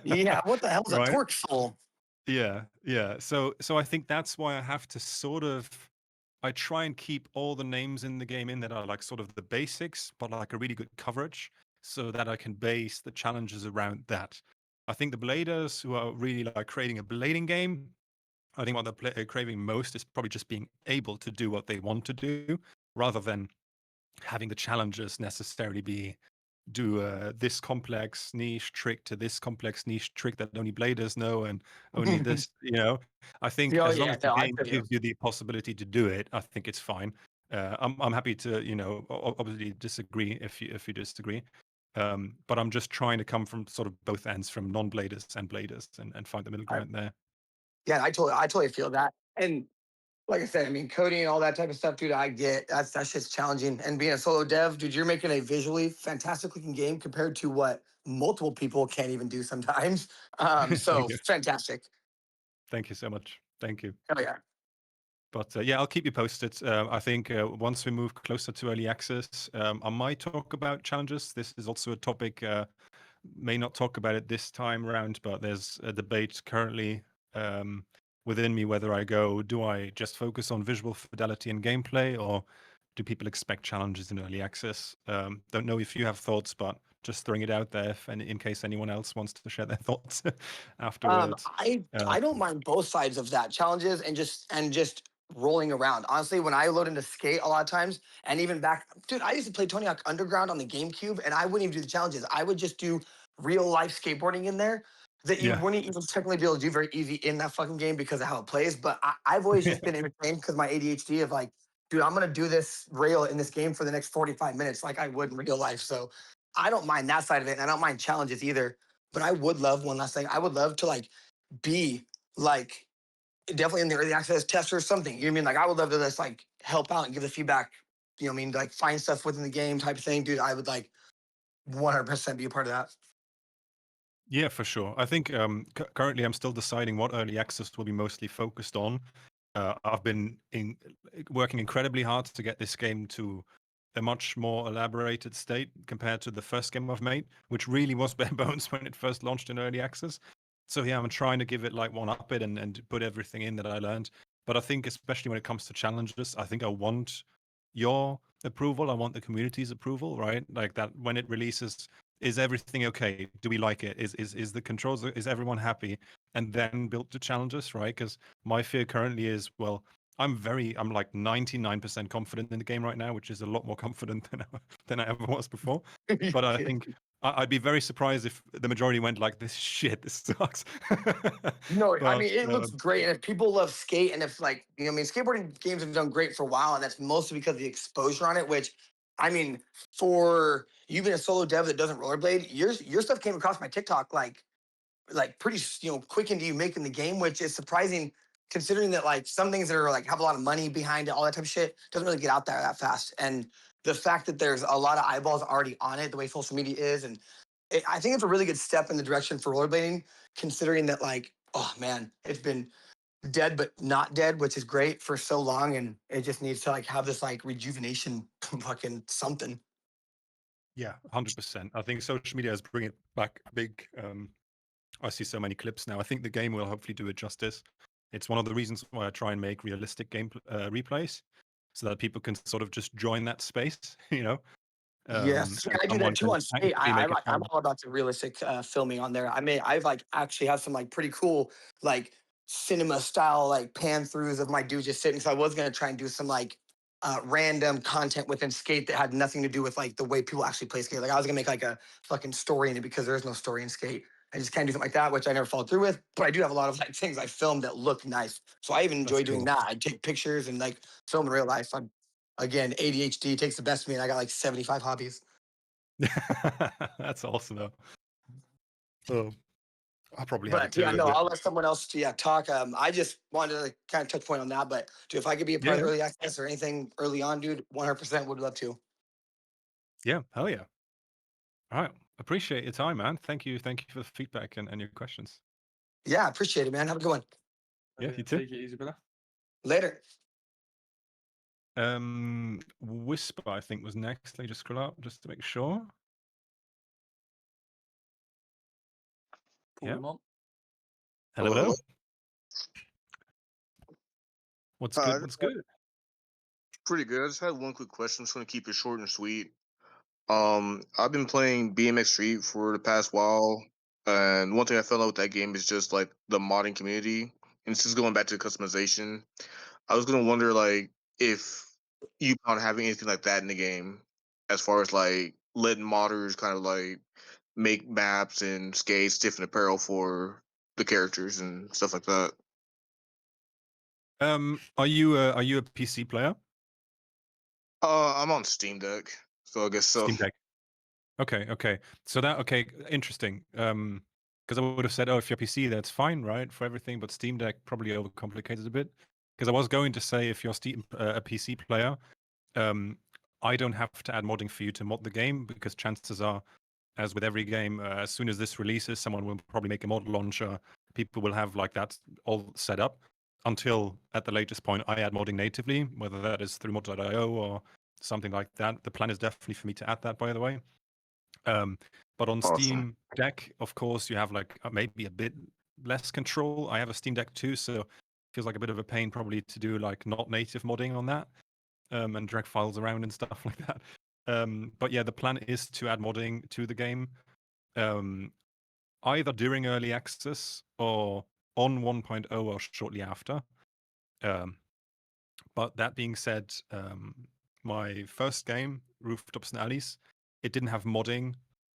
Yeah. What the hell's a Right? torque soul? Yeah. So I think that's why I have to I try and keep all the names in the game in that are like sort of the basics, but like a really good coverage, so that I can base the challenges around that. I think the bladers who are really like creating a blading game, I think what they're craving most is probably just being able to do what they want to do, rather than having the challenges necessarily be do this complex niche trick to this complex niche trick that only bladers know, and only this. I think Oh, as long yeah. as the No, I game feel you. gives you the possibility to do it, I think it's fine. I'm happy to obviously disagree if you disagree. But I'm just trying to come from sort of both ends, from non-bladers and bladers, and find the middle I, ground there. yeah, I totally feel that. And like I said, I mean, coding and all that type of stuff, dude, I get that shit's challenging. And being a solo dev, dude, you're making a visually fantastic looking game compared to what multiple people can't even do sometimes. Thank So you. fantastic. Thank you so much. Thank you. Hell yeah. But yeah, I'll keep you posted. I think once we move closer to early access, I might talk about challenges. This is also a topic. May not talk about it this time around, but there's a debate currently within me whether I go, do I just focus on visual fidelity and gameplay, or do people expect challenges in early access? Don't know if you have thoughts, but just throwing it out there and in case anyone else wants to share their thoughts afterwards. I don't mind both sides of that, challenges and just rolling around. Honestly, when I load into skate a lot of times, and even back, dude, I used to play Tony Hawk Underground on the GameCube, and I wouldn't even do the challenges. I would just do real life skateboarding in there that you Yeah. wouldn't even technically be able to do very easy in that fucking game because of how it plays. But I've always just been entertained because my ADHD of like, dude, I'm gonna do this rail in this game for the next 45 minutes like I would in real life. So I don't mind that side of it, and I don't mind challenges either. But I would love one last thing. I would love to like be like definitely in the early access test or something. You know what I mean? Like I would love to just like help out and give the feedback. You know what I mean? Like find stuff within the game type of thing, dude. I would like 100% be a part of that. Yeah, for sure. I think currently I'm still deciding what early access will be mostly focused on. I've been working incredibly hard to get this game to a much more elaborated state compared to the first game I've made, which really was bare bones when it first launched in early access. So yeah, I'm trying to give it like one up it and put everything in that I learned. But I think especially when it comes to challenges, I think I want your approval. I want the community's approval, right? Like that when it releases, is everything okay? Do we like it? Is the controls? Is everyone happy? And then build the challenges, right? Because my fear currently is, well, I'm like 99% confident in the game right now, which is a lot more confident than I ever was before. But I think I'd be very surprised if the majority went like, this shit, this sucks. No, I But mean it looks great, and if people love skate, and if like you know, I mean, skateboarding games have done great for a while, and that's mostly because of the exposure on it. Which, I mean, for you being a solo dev that doesn't rollerblade, your stuff came across my TikTok like pretty quick into you making the game, which is surprising considering that like some things that are like have a lot of money behind it, all that type of shit doesn't really get out there that fast. And the fact that there's a lot of eyeballs already on it, the way social media is, and I think it's a really good step in the direction for rollerblading, considering that like oh man, it's been dead but not dead, which is great for so long, and it just needs to like have this like rejuvenation, fucking something. yeah, 100%. I think social media is bringing it back big. I see so many clips now. I think the game will hopefully do it justice. It's one of the reasons why I try and make realistic game replays, so that people can sort of just join that space, Yes, and I do that someone too can on skate. actually make a I'm challenge. all about the realistic filming on there. I've like actually have some like pretty cool like cinema style like pan throughs of my dude just sitting. So I was gonna try and do some like random content within skate that had nothing to do with like the way people actually play skate. Like I was gonna make like a fucking story in it because there is no story in skate. I just can't do something like that, which I never followed through with. But I do have a lot of like things I filmed that look nice. So I even That's enjoy doing cool. that. I take pictures and like film in real life. I'm again ADHD takes the best of me, and I got like 75 hobbies. That's awesome, though. So I'll probably have it But yeah, too. no, I'll let someone else talk. I just wanted to kind of touch point on that. But dude, if I could be a Yeah, part of yeah, early access or anything early on, dude, 100% would love to. yeah. Hell yeah. All right. Appreciate your time, man. Thank you. Thank you for the feedback and your questions. Yeah, appreciate it, man. Have a good one. Yeah, you too. Take it easy, brother. Later. Whisper, I think, was next. Let me just scroll up just to make sure. Pull Yeah. him on. Hello, Hello, hello. hello. What's Hi, good? What's good? pretty good. I just had one quick question. Just want to keep it short and sweet. I've been playing BMX Street for the past while, and one thing I found out with that game is just like the modding community, and this is going back to customization. I was gonna wonder like if you plan on having anything like that in the game, as far as like letting modders kind of like make maps and skates, different apparel for the characters and stuff like that. Are you a PC player? I'm on Steam Deck, so I guess so. Steam Deck. Okay. So interesting. Because I would have said, oh, if you're PC, that's fine, right, for everything. But Steam Deck probably overcomplicates a bit. Because I was going to say, if you're a PC player, I don't have to add modding for you to mod the game, because chances are, as with every game, as soon as this releases, someone will probably make a mod launcher. People will have like that all set up. until at the latest point I add modding natively, whether that is through mod.io or something like that. The plan is definitely for me to add that, by the way. But on Awesome. Steam Deck, of course, you have like maybe a bit less control. I have a Steam Deck too, so it feels like a bit of a pain probably to do like not native modding on that, and drag files around and stuff like that. But yeah, the plan is to add modding to the game, either during early access or on 1.0 or shortly after. But that being said, my first game, Rooftops and Alleys, it didn't have modding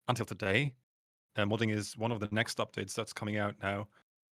until today. Modding is one of the next updates that's coming out now,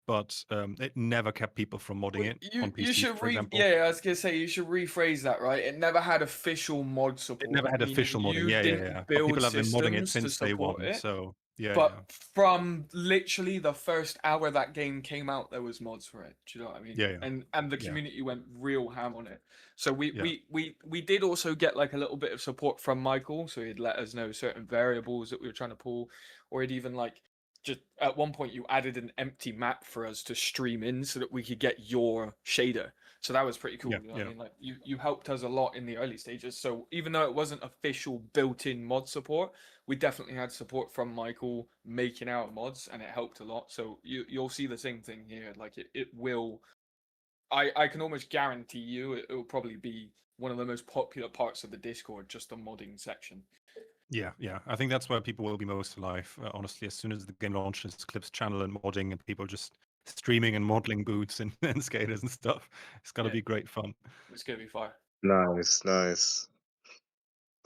but it never kept people from modding it on You PC, should for example. yeah, I was gonna say you should rephrase that, right? It never had official mod support. It never had meaning official modding. you Yeah, didn't yeah. But build people have been modding it systems since to day support one. it. So yeah, But from literally the first hour that game came out, there was mods for it. Do you know what I mean? Yeah, yeah. And the Yeah. community went real ham on it. So Yeah. we did also get like a little bit of support from Michael. So he'd let us know certain variables that we were trying to pull, or he'd even like just at one point you added an empty map for us to stream in so that we could get your shader. So that was pretty cool. Yeah, You know what yeah. I mean? Like you helped us a lot in the early stages. So even though it wasn't official built-in mod support, we definitely had support from Michael making our mods, and it helped a lot. So you'll see the same thing here. Like it will. I can almost guarantee you it will probably be one of the most popular parts of the Discord, just the modding section. Yeah, yeah. I think that's where people will be most alive. Honestly, as soon as the game launches, Clip's channel and modding, and people just streaming and modeling boots and, and skaters and stuff. It's gonna be great fun. It's gonna be fire. Nice, nice.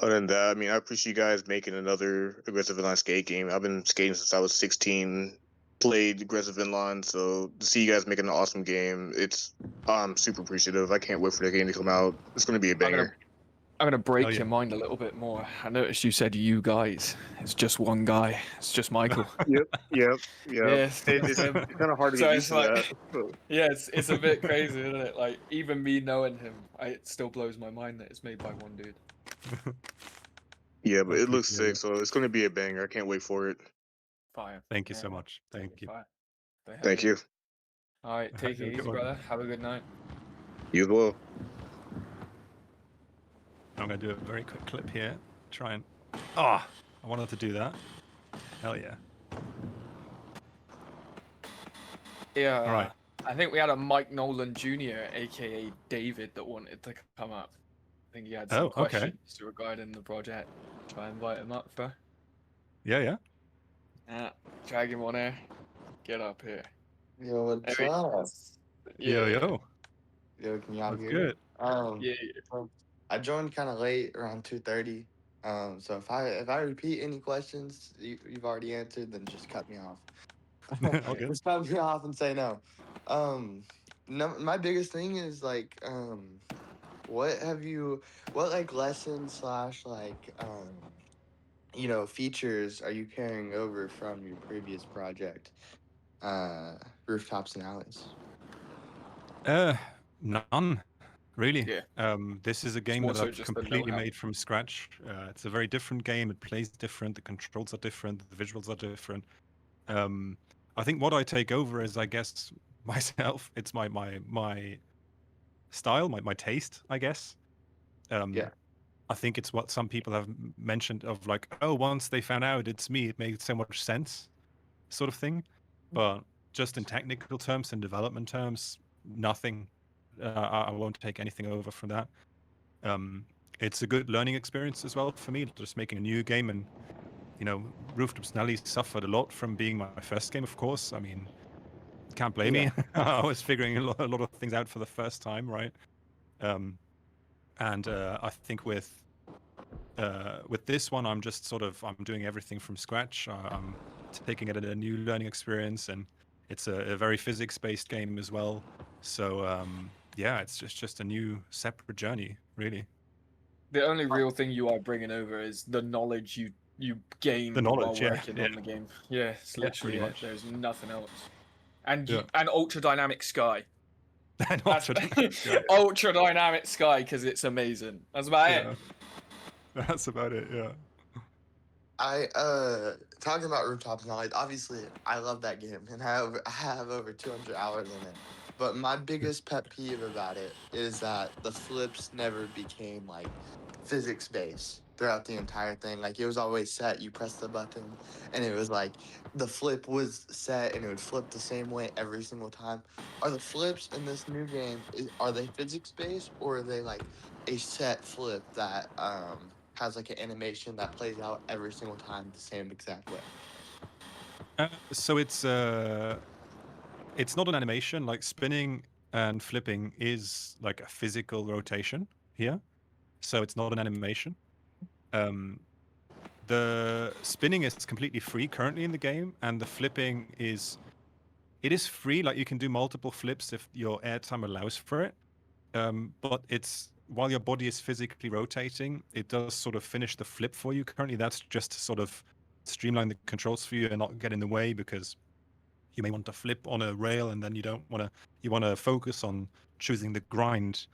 Other than that, I mean, I appreciate you guys making another aggressive inline skate game. I've been skating since I was 16. Played aggressive inline, so to see you guys making an awesome game, I'm super appreciative. I can't wait for the game to come out. It's gonna be a banger. I'm gonna break yeah. your mind a little bit more. I noticed you said you guys. It's just one guy. It's just Michael. Yep. Yes, It's kind of hard to So get it's used to like- that. but- Yeah, it's a bit crazy, isn't it? Like even me knowing him, it still blows my mind that it's made by one dude. Yeah, but That's it good looks to hear, sick, so it's gonna be a banger. I can't wait for it. Fire. Thank you Yeah, so man. much. Thank you. Fire. But hell Thank yeah. you. All right, take Have a it good easy, one. brother. Have a good night. You as well. I'm gonna do a very quick clip here. Try and I wanted to do that. Hell yeah. Yeah. All right. I think we had a Mike Nolan Jr., aka David, that wanted to come up. I think he had some Oh, okay. questions regarding the project. Try and invite him up for. Yeah, yeah. Yeah. Drag him on air. Get up here. Yo, what's There he up? is. Yo, Yeah. yo. Yo, can y'all That's hear good. me? Yeah. I joined kind of late, around 2:30. So if I repeat any questions you've already answered, then just cut me off. All good. Just cut me off and say no. No, my biggest thing is like, what like lessons slash like, features are you carrying over from your previous project, Rooftops and Alleys? None, really. Yeah. This is a game more that so I've just the completely know-how. made from scratch. It's a very different game. It plays different. The controls are different. The visuals are different. I think what I take over is, I guess, myself. It's my style, my taste, I guess. Yeah. I think it's what some people have mentioned of like, oh, once they found out it's me, it made so much sense, sort of thing. But just in technical terms and development terms, nothing. I won't take anything over from that. It's a good learning experience as well for me, just making a new game. And Rooftops and Alleys suffered a lot from being my first game, of course. I mean, can't blame me. I was figuring a lot of things out for the first time, right? And I think with this one, I'm just I'm doing everything from scratch. I'm taking it at a new learning experience, and it's a very physics-based game as well. So yeah, it's just a new separate journey, really. The only real thing you are bringing over is the knowledge you gained while knowledge, yeah, working on the game. Yeah, it's literally pretty it. much. There's nothing else. And Yeah. and ultra dynamic sky. And That's ultra ultra dynamic sky because it's amazing. That's about it. That's about it. Yeah. I talking about Rooftops and Alleys. Obviously, I love that game, and I have over 200 hours in it. But my biggest pet peeve about it is that the flips never became like physics based throughout the entire thing. Like it was always set, you press the button, and it was like the flip was set and it would flip the same way every single time. Are the flips in this new game are they physics based, or are they like a set flip that has like an animation that plays out every single time the same exact way? So it's not an animation. Like spinning and flipping is like a physical rotation here, so it's not an animation. The spinning is completely free currently in the game, and the flipping is free. Like you can do multiple flips if your airtime allows for it. But it's while your body is physically rotating, it does sort of finish the flip for you. Currently, that's just to sort of streamline the controls for you and not get in the way, because you may want to flip on a rail and then you want to focus on choosing the grind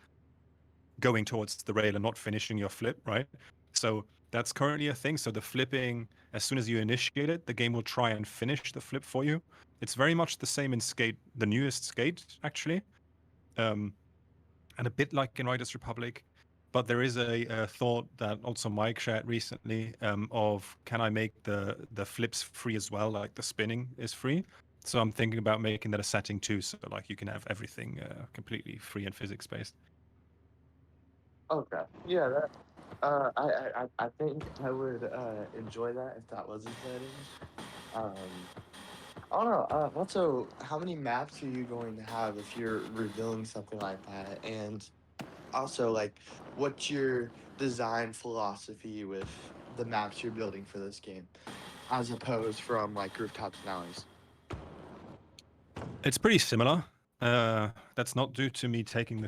going towards the rail and not finishing your flip, right? So that's currently a thing. So the flipping, as soon as you initiate it, the game will try and finish the flip for you. It's very much the same in Skate, the newest Skate, actually, and a bit like in Riders Republic. But there is a thought that also Mike shared recently of, can I make the flips free as well, like the spinning is free? So I'm thinking about making that a setting too, so like you can have everything completely free and physics based. Okay. Yeah, that I think I would enjoy that if that was a setting. I don't know. Also, how many maps are you going to have if you're revealing something like that? And also, like, what's your design philosophy with the maps you're building for this game, as opposed from like rooftops and alleys? It's pretty similar. That's not due to me taking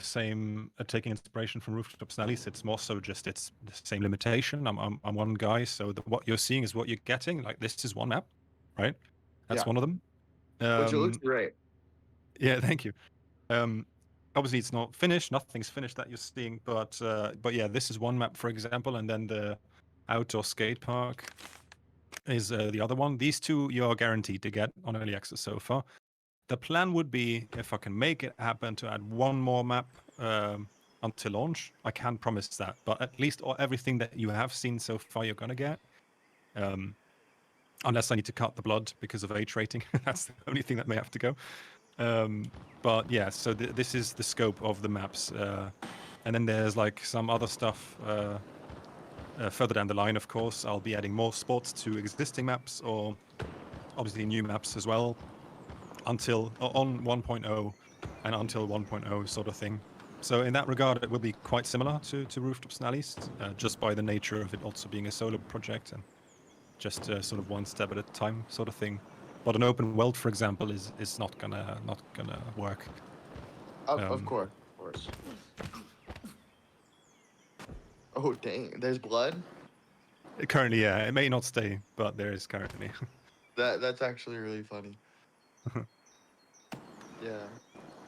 taking inspiration from Rooftops and Alleys. It's more so just it's the same limitation. I'm one guy, so what you're seeing is what you're getting. Like this is one map, right? That's Yeah, one of them. which it looks great. Yeah, thank you. Obviously, it's not finished. Nothing's finished that you're seeing, but yeah, this is one map, for example, and then the outdoor skate park is the other one. These two you're guaranteed to get on early access so far. The plan would be, if I can make it happen, to add one more map until launch. I can't promise that, but at least everything that you have seen so far, you're gonna get. Unless I need to cut the blood because of age rating, that's the only thing that may have to go. But yeah, so this is the scope of the maps, and then there's like some other stuff further down the line. Of course, I'll be adding more spots to existing maps, or obviously new maps as well, until on 1.0 and until 1.0 sort of thing. So in that regard, it will be quite similar to Rooftops and Alleys, just by the nature of it also being a solo project and just sort of one step at a time sort of thing. But an open world, for example, is not gonna work. Of course. Oh dang, there's blood. Currently, yeah, it may not stay, but there is currently. That's actually really funny. Yeah.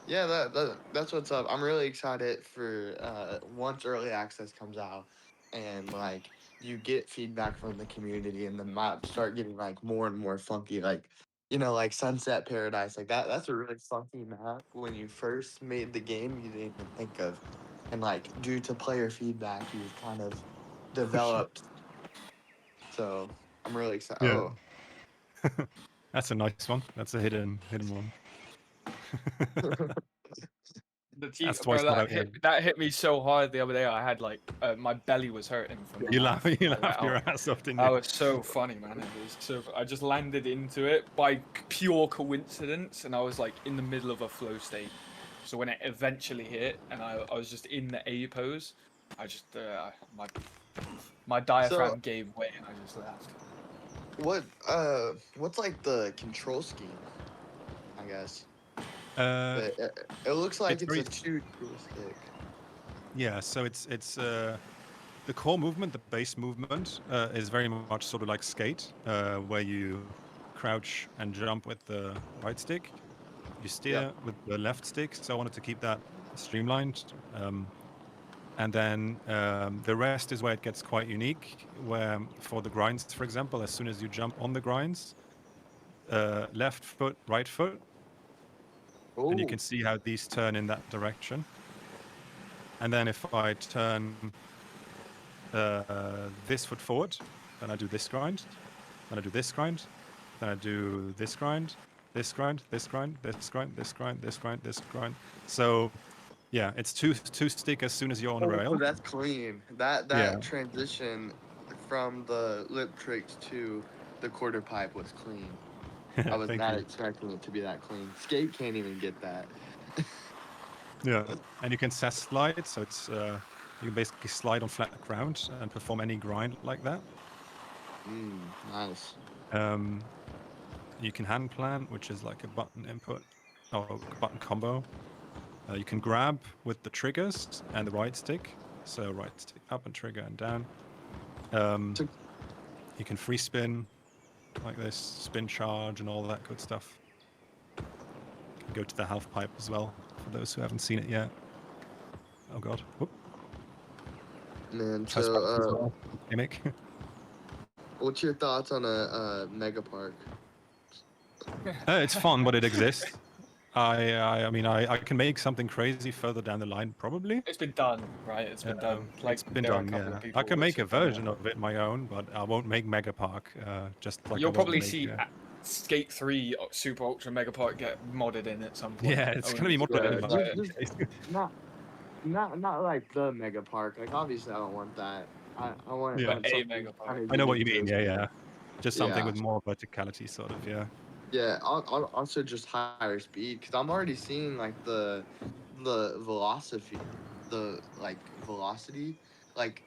Yeah, that's what's up. I'm really excited for once early access comes out and like you get feedback from the community and the maps start getting like more and more funky. Like, like Sunset Paradise, like that's a really funky map when you first made the game you didn't even think of. And like due to player feedback you've kind of developed. So I'm really excited. Yeah. Oh. That's a nice one. That's a hidden one. That's Bro, twice what I heard. that hit me so hard the other day. I had like my belly was hurting from the You laugh. laughed I let your out. ass off, didn't That you? was so funny, man. It was so. I just landed into it by pure coincidence, and I was like in the middle of a flow state. So when it eventually hit, and I was just in the A pose, I just my diaphragm gave way, and I just laughed. What's like the control scheme, I guess? Uh, It looks like it's very a 2 joystick. Yeah, so it's the core movement, the base movement, is very much sort of like Skate, where you crouch and jump with the right stick. You steer with the left stick. So I wanted to keep that streamlined. And then the rest is where it gets quite unique, where for the grinds, for example, as soon as you jump on the grinds, left foot, right foot, and you Oh, can see how these turn in that direction. And then if I turn this foot forward, then I do this grind, then I do this grind, then I do this grind, this grind, this grind, this grind, this grind, this grind, this grind. So yeah, it's two stick as soon as you're on the rail. that's clean. That Yeah. transition from the lip tricks to the quarter pipe was clean. I was Thank not you. expecting it to be that clean. Skate can't even get that. Yeah, and you can set slide, so it's you can basically slide on flat ground and perform any grind like that. Nice. You can hand plant, which is like a button input or button combo. You can grab with the triggers and the right stick, so right stick up and trigger and down. You can free spin like this, spin charge and all that good stuff. You can go to the half pipe as well for those who haven't seen it yet. Oh god. Whoop. Man, Try so as well. Gimmick. what's your thoughts on a mega park? It's fun, but it exists. I mean, I can make something crazy further down the line, probably. It's been done, right? It's been done. Like It's been there are a done, couple yeah. of people I can that make a have done it. version of it my own, but I won't make Mega Park. Just like You'll I won't probably make, see Skate 3 Super Ultra Mega Park get modded in at some point. Yeah, it's I gonna be more wouldn't than be Yeah, surprised by it. not like the mega park. Like obviously I don't want that. I want Yeah. A something mega park. kind of I know what you unique mean. to Yeah, this. yeah. Just something Yeah. with more verticality, sort of. Yeah. Yeah, I'll also just higher speed because I'm already seeing like the velocity, velocity, like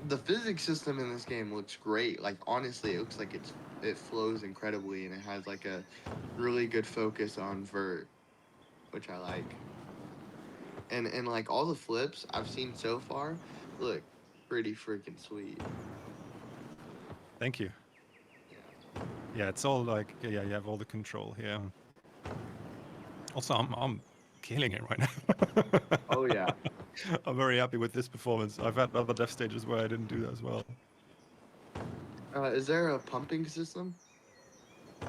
the physics system in this game looks great. Like honestly, it looks like it flows incredibly and it has like a really good focus on vert, which I like. And like all the flips I've seen so far look pretty freaking sweet. Thank you. Yeah. Yeah, it's all like yeah, you have all the control here. Also, I'm killing it right now. Oh yeah. I'm very happy with this performance. I've had other dev stages where I didn't do that as well. Is there a pumping system?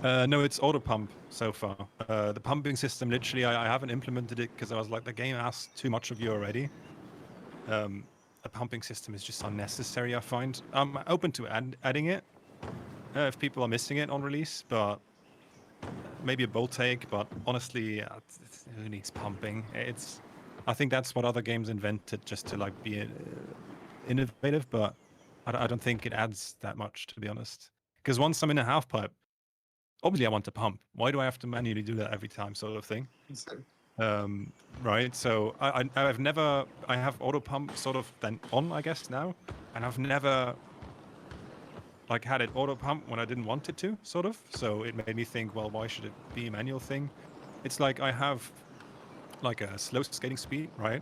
No, it's auto pump so far. The pumping system, literally, I haven't implemented it because I was like, the game asks too much of you already. A pumping system is just unnecessary, I find. I'm open to adding it if people are missing it on release, but maybe a bold take. But honestly, who needs pumping? I think that's what other games invented just to like be innovative, but I don't think it adds that much, to be honest. Because once I'm in a half pipe, obviously I want to pump. Why do I have to manually do that every time, sort of thing? Right. So I have auto pump sort of then on, I guess, now, and I've never like had it auto pump when I didn't want it to, sort of. So it made me think, well, why should it be a manual thing? It's like I have like a slow skating speed, right?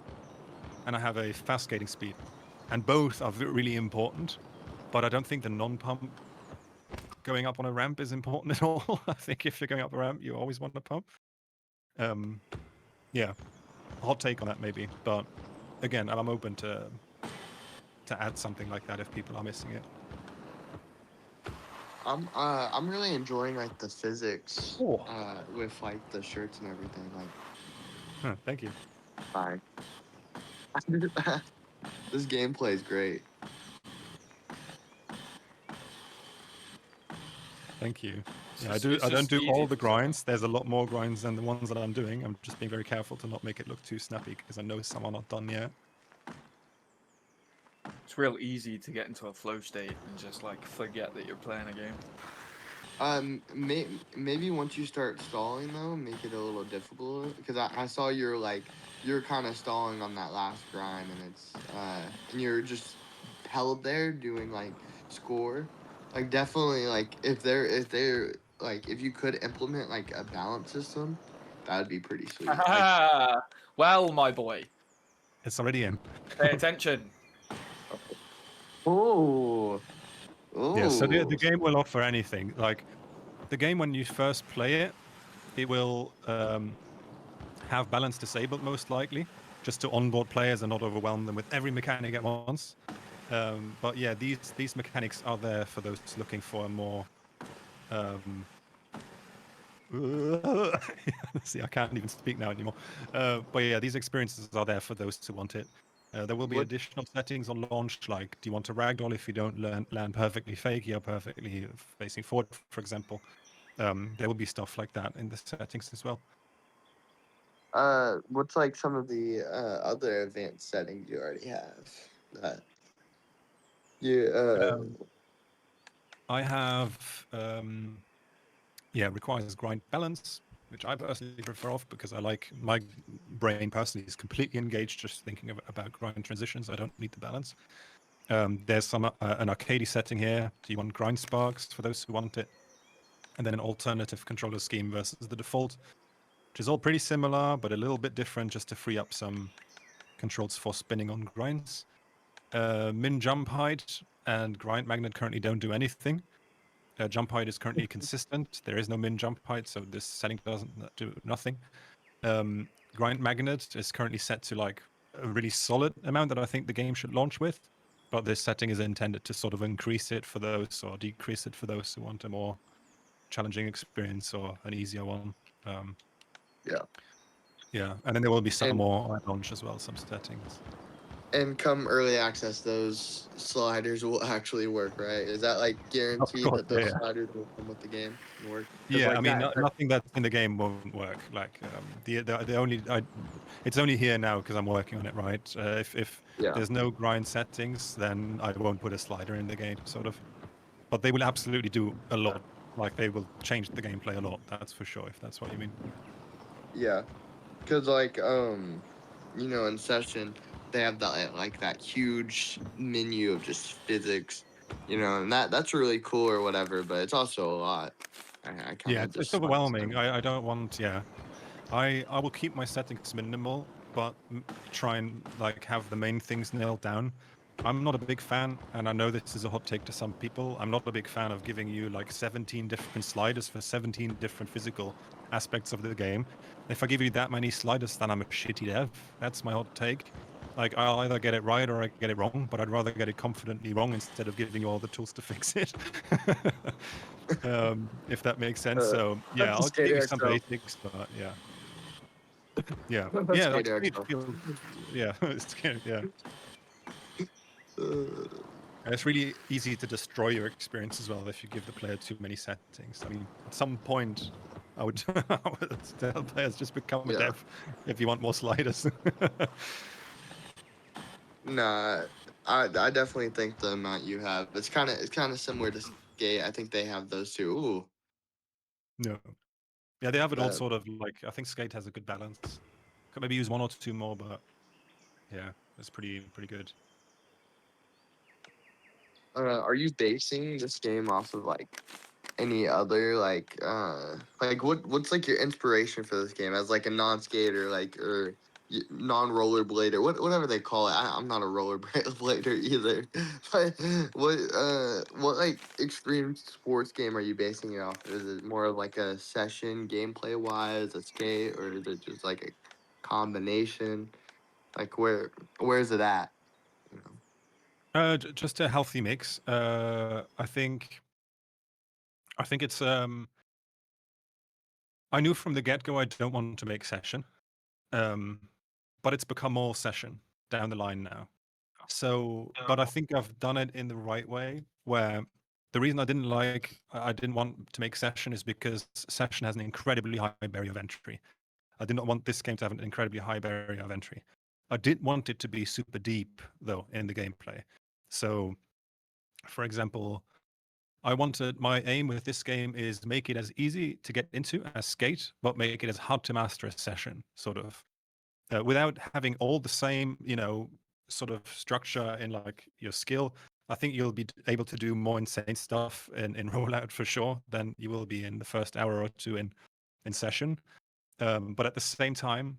And I have a fast skating speed, and both are really important. But I don't think the non-pump going up on a ramp is important at all. I think if you're going up a ramp, you always want to pump. Yeah, hot take on that maybe, but again, I'm open to add something like that if people are missing it. I'm really enjoying like the physics Oh. with like the shirts and everything. Like, Thank you. fine. This gameplay is great. Thank you. It's Yeah, just- I it's don't just do easy all to the set up. grinds. There's a lot more grinds than the ones that I'm doing. I'm just being very careful to not make it look too snappy because I know some are not done yet. It's real easy to get into a flow state and just like forget that you're playing a game. Maybe once you start stalling though, make it a little difficult because I saw you're kind of stalling on that last grind and it's and you're just held there doing like score, like definitely like if they're like if you could implement like a balance system, that would be pretty sweet. Like, Well, my boy, It's already in. pay attention. oh, Yeah, so the oh, game will offer anything. Like the game, when you first play it, it will have balance disabled most likely, just to onboard players and not overwhelm them with every mechanic at once. But yeah, these mechanics are there for those looking for a more See, I can't even speak now anymore. But yeah, these experiences are there for those who want it. There will be What- additional settings on launch, like do you want to ragdoll if you don't land perfectly fakey or perfectly facing forward, for example. There will be stuff like that in the settings as well. What's like some of the other advanced settings you already have that you I have, requires grind balance, which I personally prefer off because I like my brain personally is completely engaged just thinking about grind transitions. I don't need the balance. There's some an arcade setting here. Do you want grind sparks for those who want it? And then an alternative controller scheme versus the default, which is all pretty similar, but a little bit different just to free up some controls for spinning on grinds. Min jump height and grind magnet currently don't do anything. Jump height is currently consistent. There is no min jump height, so this setting doesn't do nothing. Grind magnet is currently set to like a really solid amount that I think the game should launch with, but this setting is intended to sort of increase it for those or decrease it for those who want a more challenging experience or an easier one. Yeah. Yeah, and then there will be some And- more at launch as well, some settings. and come early access, those sliders will actually work, right? Is that like guaranteed course, that those yeah. sliders will come with the game and work? 'Cause, Yeah, like, I mean, that- nothing that's in the game won't work. Like the only it's only here now because I'm working on it, right? If Yeah. there's no grind settings, then I won't put a slider in the game, sort of. But they will absolutely do a lot. Like they will change the gameplay a lot. That's for sure. If that's what you mean. Yeah, because like you know, in session they have that like that huge menu of just physics, you know, and that's really cool or whatever. But it's also a lot. I kind Yeah, of it's just overwhelming. I don't want. Yeah, I will keep my settings minimal, but try and like have the main things nailed down. I'm not a big fan, and I know this is a hot take to some people. I'm not a big fan of giving you like 17 different sliders for 17 different physical aspects of the game. If I give you that many sliders, then I'm a shitty dev. That's my hot take. Like I'll either get it right or I get it wrong, but I'd rather get it confidently wrong instead of giving you all the tools to fix it. If that makes sense. So yeah, that's a I'll give you skater some XL. basics, but yeah. Yeah, That's yeah, like skater Skate XL. feels, yeah, yeah. Uh, It's really easy to destroy your experience as well if you give the player too many settings. I mean, at some point, I would, I would tell players just become a Yeah. dev if you want more sliders. Nah, I definitely think the amount you have it's kind of similar to skate. I think they have those too. Ooh, No, yeah, they have it all that sort of like. I think Skate has a good balance. Could maybe use one or two more, but yeah, it's pretty good. are you basing this game off of like any other like what's like your inspiration for this game as like a non-skater like or non-rollerblader whatever they call it. I'm not a rollerblader either. But what like extreme sports game are you basing it off? Is it more of like a session gameplay wise, a skate, or is it just like a combination? Like where's it at? You know? Just a healthy mix. I think it's. I knew from the get-go I don't want to make session, but it's become more session down the line now. So, but I think I've done it in the right way. Where the reason I didn't want to make session is because session has an incredibly high barrier of entry. I did not want this game to have an incredibly high barrier of entry. I did want it to be super deep though in the gameplay. So, for example, I wanted my aim with this game is make it as easy to get into as Skate, but make it as hard to master as Session, sort of, without having all the same, sort of structure in like your skill. I think you'll be able to do more insane stuff in Rollout for sure than you will be in the first hour or two in Session. But at the same time,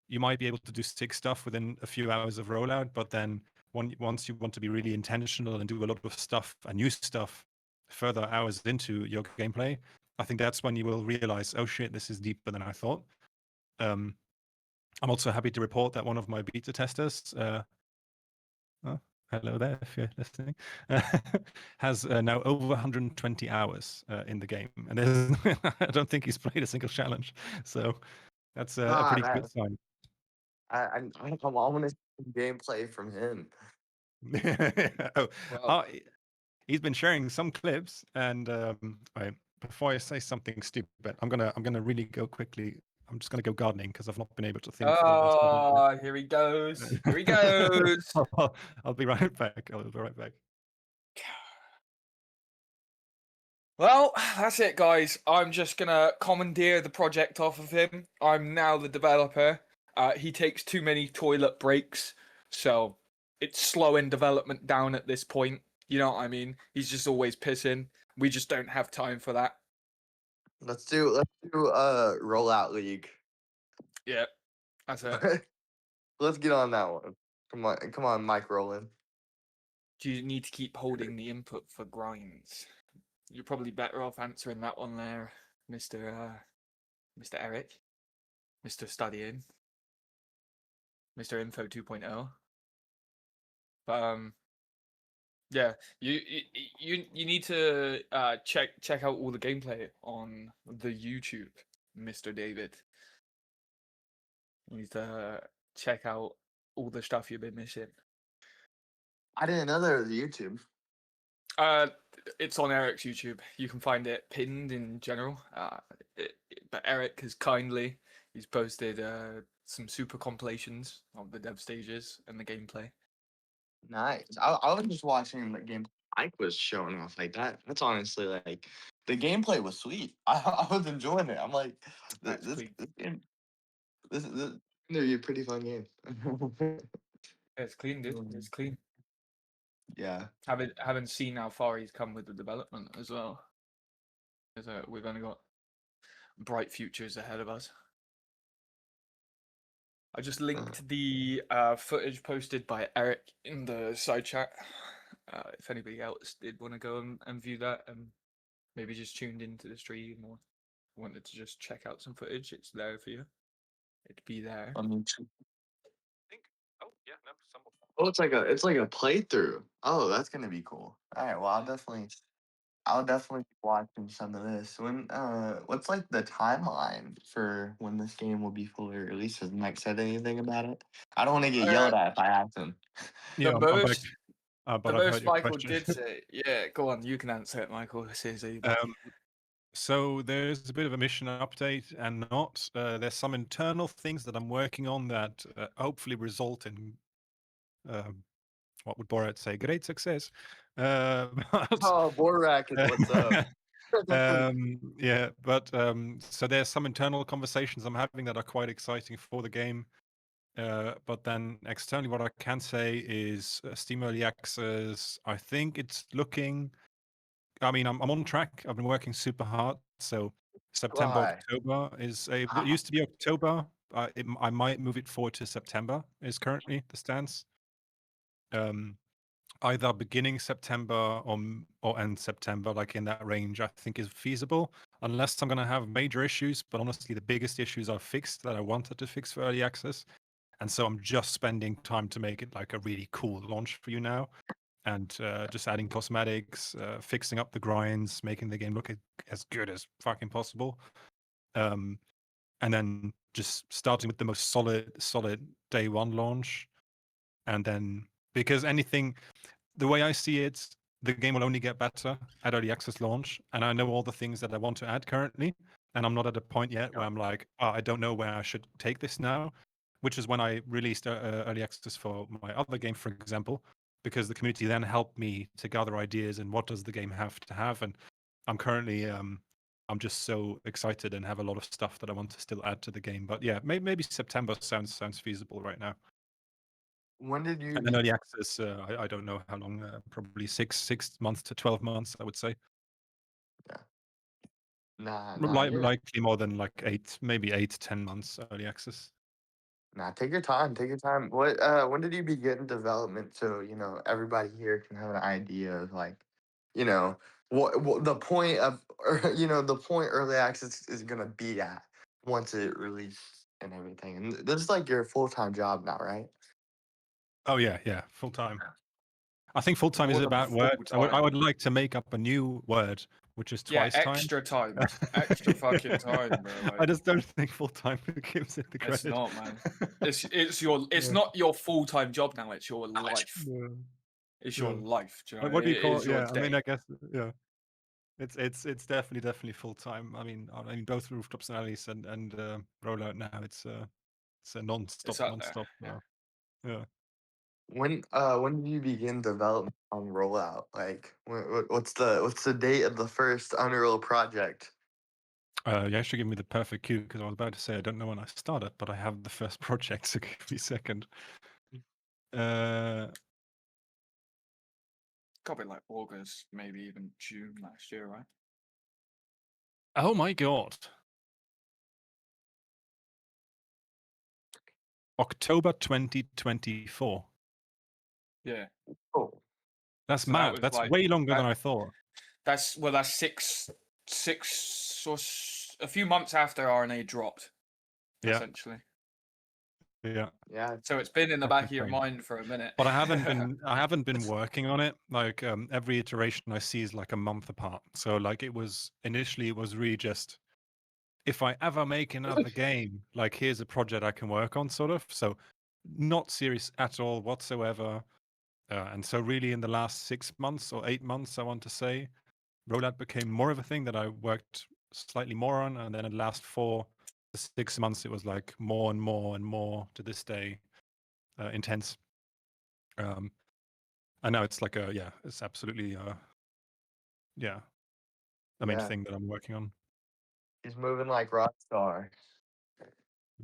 you might be able to do sick stuff within a few hours of Rollout, but then once you want to be really intentional and do a lot of stuff and new stuff further hours into your gameplay, I think that's when you will realize, oh shit, this is deeper than I thought. I'm also happy to report that one of my beta testers hello there if you're listening, has now over 120 hours in the game, and I don't think he's played a single challenge. So that's a Ah, pretty man, good sign. I want to see gameplay from him. Oh, Well, he's been sharing some clips, and wait, before I say something stupid, I'm gonna really go quickly. I'm just gonna go gardening because I've not been able to think for the last couple of oh, here he goes. Here he goes. I'll be right back. I'll be right back. Well, that's it, guys. I'm just gonna commandeer the project off of him. I'm now the developer. He takes too many toilet breaks, so it's slowing development down at this point. You know what I mean? He's just always pissing. We just don't have time for that. Let's do Rollout League. Yeah, that's it. Let's get on that one. Come on, Mike Rowland. Do you need to keep holding the input for grinds? You're probably better off answering that one there, Mr. Eric, Mr. Studying, Mr. Info 2.0. But yeah, you need to check out all the gameplay on the YouTube, Mr. David. You need to check out all the stuff you've been missing. I didn't know there was YouTube. It's on Eric's YouTube. You can find it pinned in general. But Eric has kindly he's posted some super compilations of the dev stages and the gameplay. Nice. I was just watching the game. Mike was showing off like that. That's honestly like the gameplay was sweet. I was enjoying it. I'm like, That's this clean. game, this gonna be a pretty fun game. It's clean, dude. It's clean. Yeah. Haven't seen how far he's come with the development as well. We've only got bright futures ahead of us. I just linked the footage posted by Eric in the side chat. If anybody else did want to go and view that and maybe just tuned into the stream or wanted to just check out some footage, it's there for you. It'd be there. I mean, think. Oh yeah, no, someone. oh, it's like a playthrough. Oh, that's gonna be cool. All right. Well, I'll definitely be watching some of this. What's like the timeline for when this game will be fully released? Has Mike said anything about it? I don't want to get Uh, yelled at if I ask him. Yeah, the I'm back. most But the I've heard most your Michael question. did say, yeah, go on, you can answer it, Michael. This is easy. So there's a bit of a mission update and not. There's some internal things that I'm working on that hopefully result in what would Borat say? Great success. But, Oh, Borak is what's up. yeah, but so there's some internal conversations I'm having that are quite exciting for the game. But then externally, what I can say is Steam Early Access. I think it's looking. I mean, I'm on track. I've been working super hard. So September, Why? October is a. It Ah, used to be October. I might move it forward to September. Is currently the stance. Either beginning September or end September, like in that range, I think is feasible. Unless I'm going to have major issues. But honestly, the biggest issues are fixed that I wanted to fix for early access. And so I'm just spending time to make it like a really cool launch for you now. And just adding cosmetics, fixing up the grinds, making the game look as good as fucking possible. And then just starting with the most solid day one launch. And then because the way I see it, the game will only get better at early access launch. And I know all the things that I want to add currently. And I'm not at a point yet where I'm like, oh, I don't know where I should take this now, which is when I released early access for my other game, for example, because the community then helped me to gather ideas and what does the game have to have. And I'm currently, I'm just so excited and have a lot of stuff that I want to still add to the game. But yeah, maybe September sounds feasible right now. when did you? And then early access, I don't know how long, probably 6 months to 12 months, I would say. Nah, Likely more than like 8, maybe 8 to 10 months early access. nah. Take your time. Take your time. When did you begin development so everybody here can have an idea of like, you know, what the point of or, the point early access is gonna be at once it releases and everything. And this is like your full-time job now, right? Oh yeah, full time. I think full time is More than about full word. I time. would like to make up a new word, which is Yeah, twice time. extra time. Extra fucking time, bro. I Like, just don't think full time gives it the it's credit. not, man. It's Yeah. not your full-time job now, it's your life. Yeah. It's your Yeah. life. Do you know? What do you It call? is your Yeah, I mean, day. I guess yeah. It's definitely full time. I mean, both rooftops and alleys and rollout now. It's a non-stop, It's up there. non-stop. Yeah. Yeah. When did you begin development on Rollout? Like, what's the date of the first Unreal project? You actually give me the perfect cue because I was about to say I don't know when I started, but I have the first project. So give me a second. Got to be like August, maybe even June last year, right? Oh my god. October 2024. Yeah. Oh, That's So that mad. was That's like way longer that, than I thought. that's a few months after RNA dropped, Yeah. essentially. Yeah. yeah. So it's been in the That's back of your insane. mind for a minute. But I haven't been working on it. Like every iteration I see is like a month apart. So like it was really just if I ever make another game, like here's a project I can work on, sort of. So not serious at all whatsoever. And so really in the last 6 months or 8 months, I want to say, Rollout became more of a thing that I worked slightly more on. And then in the last 4 to 6 months, it was like more and more and more to this day intense. And now it's like it's absolutely the main Yeah. thing that I'm working on. He's moving like Rockstar.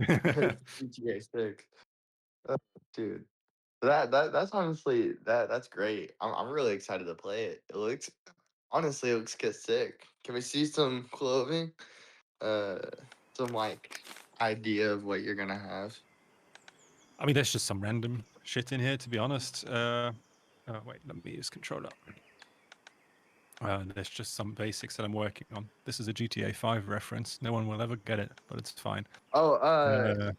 GTA 6. Dude. That's honestly that's great. I'm really excited to play it. It looks get sick. Can we see some clothing? Some like idea of what you're gonna have. I mean, there's just some random shit in here, to be honest. Wait, let me use controller. There's just some basics that I'm working on. This is a GTA 5 reference. No one will ever get it, but it's fine. Oh, Uh,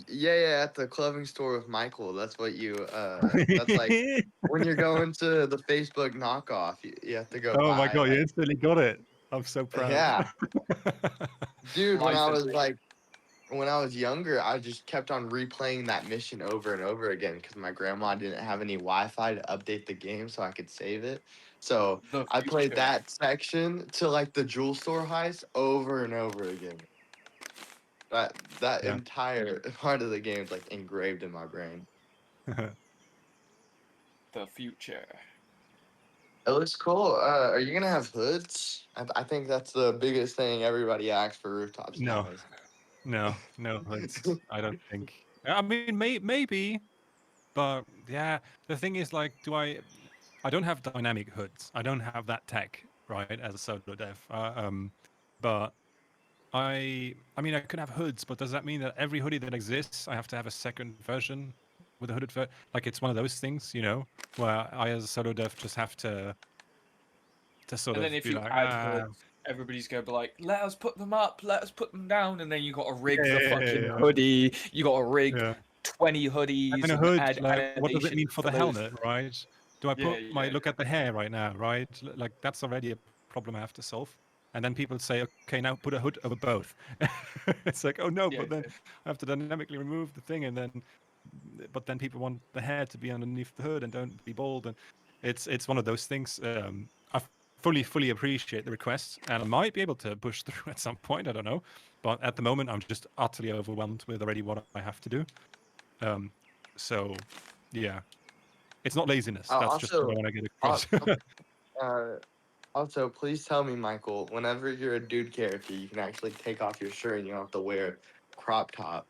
yeah, at the clothing store with Michael. That's what that's like when you're going to the Facebook knockoff, you have to go oh my buy god, you like instantly got it. I'm so proud. yeah. Dude, Life is when I was younger, I just kept on replaying that mission over and over again because my grandma didn't have any Wi-Fi to update the game so I could save it. So the I played future. that section to like the jewel store heist over and over again. That Yeah. entire part of the game is like engraved in my brain. The future. It looks cool. Are you gonna have hoods? I think that's the biggest thing everybody asks for rooftops No. now. Is No hoods. I don't think. I mean, maybe, but yeah. The thing is, like, I don't have dynamic hoods. I don't have that tech, right, as a solo dev. But I mean, I could have hoods, but does that mean that every hoodie that exists, I have to have a second version with a hooded version? Like, it's one of those things, where I, as a solo dev, just have to sort And of then if be you like, add hoods, everybody's gonna be like, "Let us put them up, let us put them down," and then you got to rig the fucking yeah. hoodie. You got to rig Yeah. 20 And hoodies a and hood, add like, what does it animation mean for for the those. helmet, right? Do I Yeah, put look at the hair right now, right? Like, that's already a problem I have to solve. And then people say, okay, now put a hood over both. It's like, oh no, yeah, but then I have to dynamically remove the thing, but then people want the hair to be underneath the hood and don't be bald, and it's one of those things. I fully appreciate the request, and I might be able to push through at some point. I don't know, but at the moment, I'm just utterly overwhelmed with already what I have to do. So, yeah, it's not laziness. That's just what I also, want to get uh, across. also, please tell me, Michael, whenever you're a dude character, you can actually take off your shirt and you don't have to wear crop top.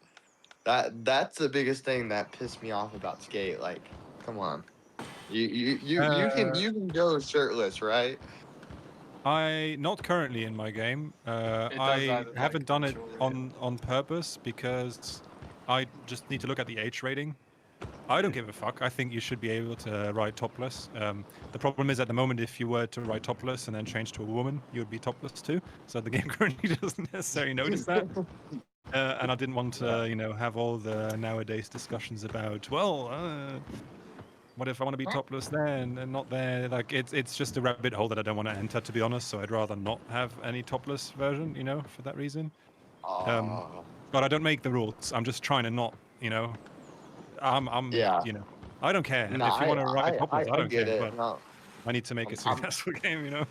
That's the biggest thing that pissed me off about skate. Like, come on, you can go shirtless, right? Not currently in my game. it does I add like haven't done it maturity. on purpose because I just need to look at the age rating. I don't give a fuck. I think you should be able to ride topless. The problem is at the moment, if you were to ride topless and then change to a woman, you would be topless too. So the game currently doesn't necessarily notice that. And I didn't want to, have all the nowadays discussions about, What if I want to be topless there and not there? Like it's just a rabbit hole that I don't want to enter, to be honest. So I'd rather not have any topless version, for that reason. Oh, But I don't make the rules. I'm just trying to not, I'm, yeah. I don't care No, if you want to write topless. I I don't get care, it. but No, I need to make a I'm successful game.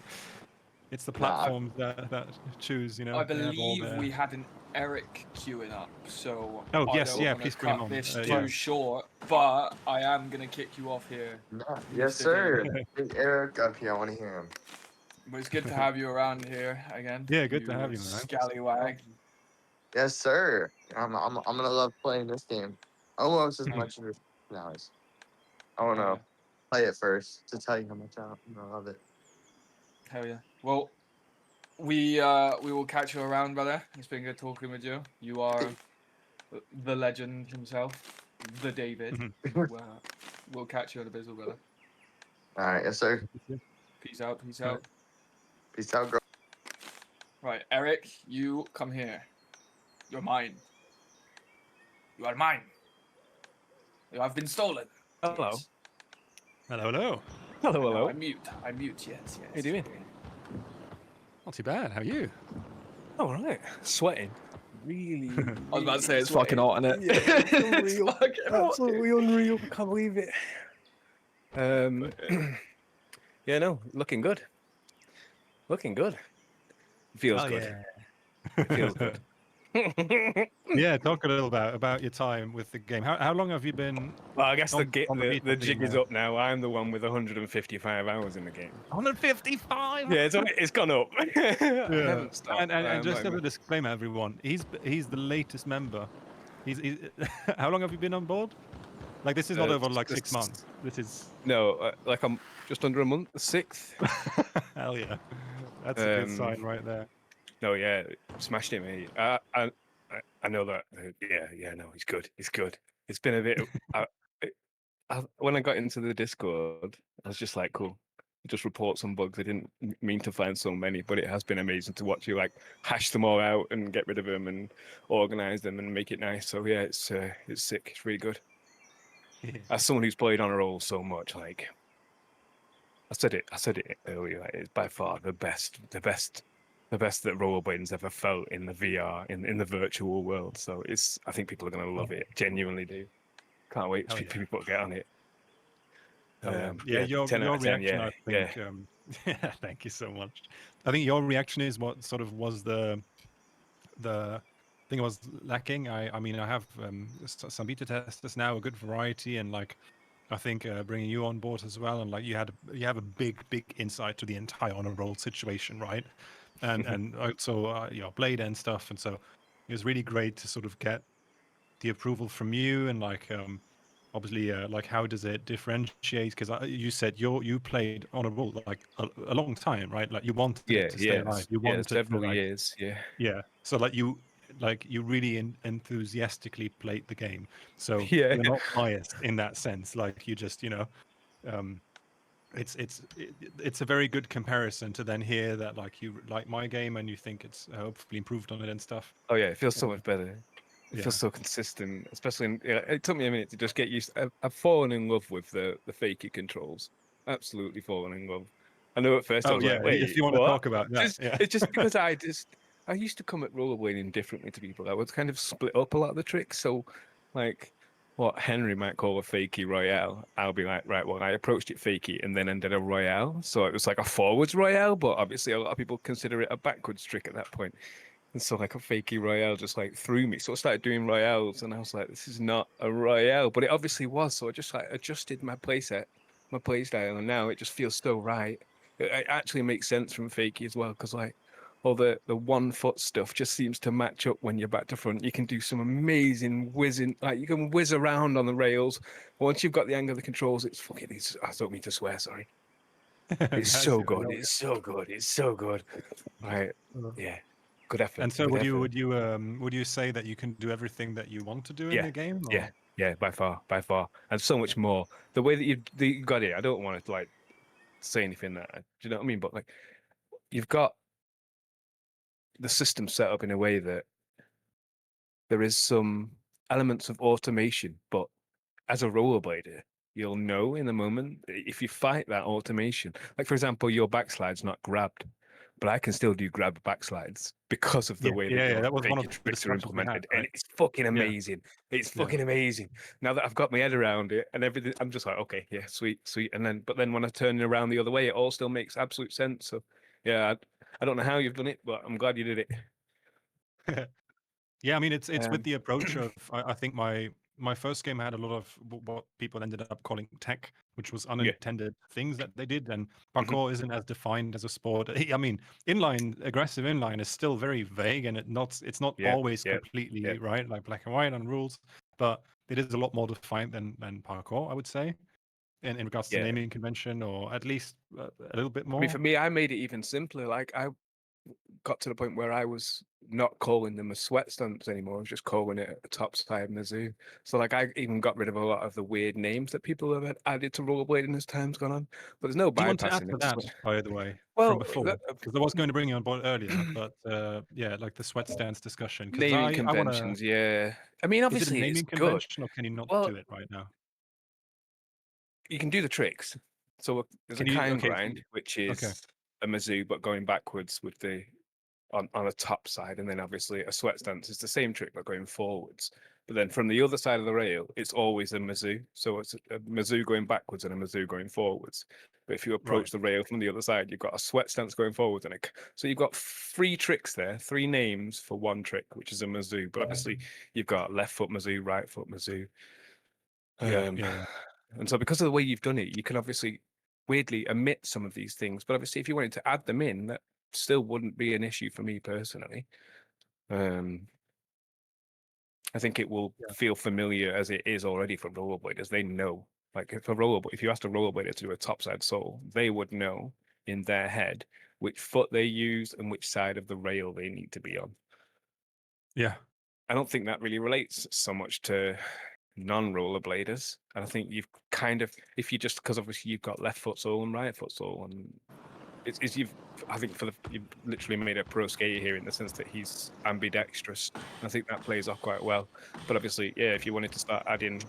It's the nah. platforms that choose. I They have all believe their. we had an Eric queuing up, so Oh I yes, don't yeah. want to Please bring him cut on. this Yeah. too short, but I am gonna kick you off here, Nah. Yes, Mr. David. sir. Big Eric up here. I want to hear him. But it's good to have you around here again. Yeah, good to have you, man. Scallywag. Yes, sir. I'm gonna love playing this game almost as much as now is. I want Hell to yeah. play it first to tell you how much I'm gonna love it. Hell yeah. Well, we will catch you around, brother. It's been good talking with you. You are the legend himself, the David. We'll catch you at the Bizzle, brother. All right, yes, sir. Peace out. Peace Right. out. Peace out, girl. Right, Eric, you come here. You're mine. You are mine. You have been stolen. Hello. Yes. Hello, hello. Hello, No, hello. I'm mute. I'm mute. Yes, yes. How you doing? Not too bad. How are you? All right. Sweating. Really. I was about to say it's sweating. fucking hot, isn't it? Yeah, it's It's unreal. fucking hot, Absolutely unreal. Can't believe it. Yeah, no, looking good. Looking good. Feels Oh good. yeah. It feels good. Yeah, talk a little about your time with the game. How long have you been Well, I guess on the Vita the for you jig is now? up now. I'm the one with 155 hours in the game. 155. Yeah, it's gone up. I Yeah. haven't stopped. And just Like, as a disclaimer, everyone, he's the latest member. He's how long have you been on board? Like this is not over like 6 months. This is no, like I'm just under a month, the 6th. hell yeah. That's a good sign right there. No, yeah, smashed it, mate. I know that. Yeah, no, he's good. He's good. It's been a bit. When I got into the Discord, I was just like, cool. Just report some bugs. I didn't mean to find so many, but it has been amazing to watch you like hash them all out and get rid of them and organize them and make it nice. So yeah, it's sick. It's really good. As someone who's played on a roll so much, like I said it earlier. Like, it's by far the best that rollerblading's ever felt in the VR in the virtual world. So I think people are gonna love it. Genuinely do. Can't wait for people to get on it. Yeah, your 10 out of 10, reaction, I yeah. think. Yeah, thank you so much. I think your reaction is what sort of was the thing I was lacking. I mean, I have some beta testers now, a good variety, and like I think bringing you on board as well, and like you have a big insight to the entire honor roll situation, right? And also Blade and stuff, and so it was really great to sort of get the approval from you and like obviously like how does it differentiate, because you said you played on a roll like a long time, right? Like you wanted it to stay alive, you wanted several to like years, yeah, so like you really enthusiastically played the game, so yeah. you're not biased in that sense, like you just um it's a very good comparison to then hear that like you like my game and you think it's hopefully improved on it and stuff. Oh yeah, it feels so much better. It Yeah. feels so consistent, especially it took me a minute to just get used. I've fallen in love with the fakey controls. Absolutely fallen in love. I know at first I Oh was yeah, like, wait, if you want to what? talk about that, yeah. It's just because I used to come at rollerblading differently to people. I would kind of split up a lot of the tricks. So like what Henry might call a fakey royale, I'll be like, right, well, I approached it fakey and then ended a royale. So it was like a forwards royale, but obviously a lot of people consider it a backwards trick at that point. And so like a fakey royale just like threw me. So I started doing royales and I was like, this is not a royale, but it obviously was. So I just like adjusted my playset, my play style, and now it just feels so right. It actually makes sense from fakey as well, because like all the 1 foot stuff just seems to match up when you're back to front. You can do some amazing whizzing, like you can whiz around on the rails. Once you've got the angle of the controls, it's fucking. I don't mean to swear, sorry. It's so good. It's so good. It's so good. Right. Yeah. Good effort. And so good would effort. you say that you can do everything that you want to do in Yeah, the game? Or? Yeah, by far, and so much more. The way that you got it, I don't want to like say anything that do you know what I mean? But like, you've got the system set up in a way that there is some elements of automation, but as a rollerblader, you'll know in the moment if you fight that automation. Like for example, your backslide's not grabbed, but I can still do grab backslides because of the way that Yeah. your That was one of fakey the tricks are discussions we had, implemented, and right? it's fucking Yeah. amazing. It's Yeah. fucking amazing. Now that I've got my head around it and everything, I'm just like, okay, yeah, sweet. But then when I turn it around the other way, it all still makes absolute sense. So yeah, I don't know how you've done it, but I'm glad you did it. Yeah, I mean, it's with Um, the approach of I think my first game had a lot of what people ended up calling tech, which was Yeah. unintended things that they did, and Mhm. parkour isn't as defined as a sport. I mean, aggressive inline is still very vague, and it's not Yeah, always yeah, completely right, like black and white on rules, but it is a lot more defined than parkour, I would say, in regards to yeah. naming convention, or at least a little bit I mean, more. for me, I made it even simpler. Like I got to the point where I was not calling them as sweat stumps anymore. I was just calling it a topside Mizzou. So like I even got rid of a lot of the weird names that people have added to rollerblading as time's gone on. But there's no Do you want to add bypassing to it. that, by the way, from Well, before? Because I was going to bring you on board earlier, but yeah, like the sweat stance discussion. Because naming I want to. conventions, yeah. I mean, Is it a obviously it's naming good. convention, or can you not Well, do it right now? you can do the tricks. So there's a Can you? kind Okay. grind, which Okay. is a Mizzou, but going backwards with the on a top side, and then obviously a sweat stance is the same trick but going forwards. But then from the other side of the rail, it's always a Mizzou. So it's a Mizzou going backwards and a Mizzou going forwards. But if you Right. approach the rail from the other side, you've got a sweat stance going forwards, and so you've got 3 tricks there, 3 names for 1 trick, which is a Mizzou. But obviously you've got left foot Mizzou, right foot Mizzou. Yeah. Um, Yeah. and so because of the way you've done it, you can obviously weirdly omit some of these things. But obviously, if you wanted to add them in, that still wouldn't be an issue for me personally. I think it will Yeah. feel familiar as it is already for rollerbladers. They know, like if you asked a rollerblader to do a topside soul, they would know in their head which foot they use and which side of the rail they need to be on. Yeah. I don't think that really relates so much to non-rollerbladers. And I think you've kind of, if you just, because obviously you've got left foot soul and right foot soul, and I think you've literally made a pro skater here in the sense that he's ambidextrous. I think that plays off quite well. But obviously, yeah, if you wanted to start adding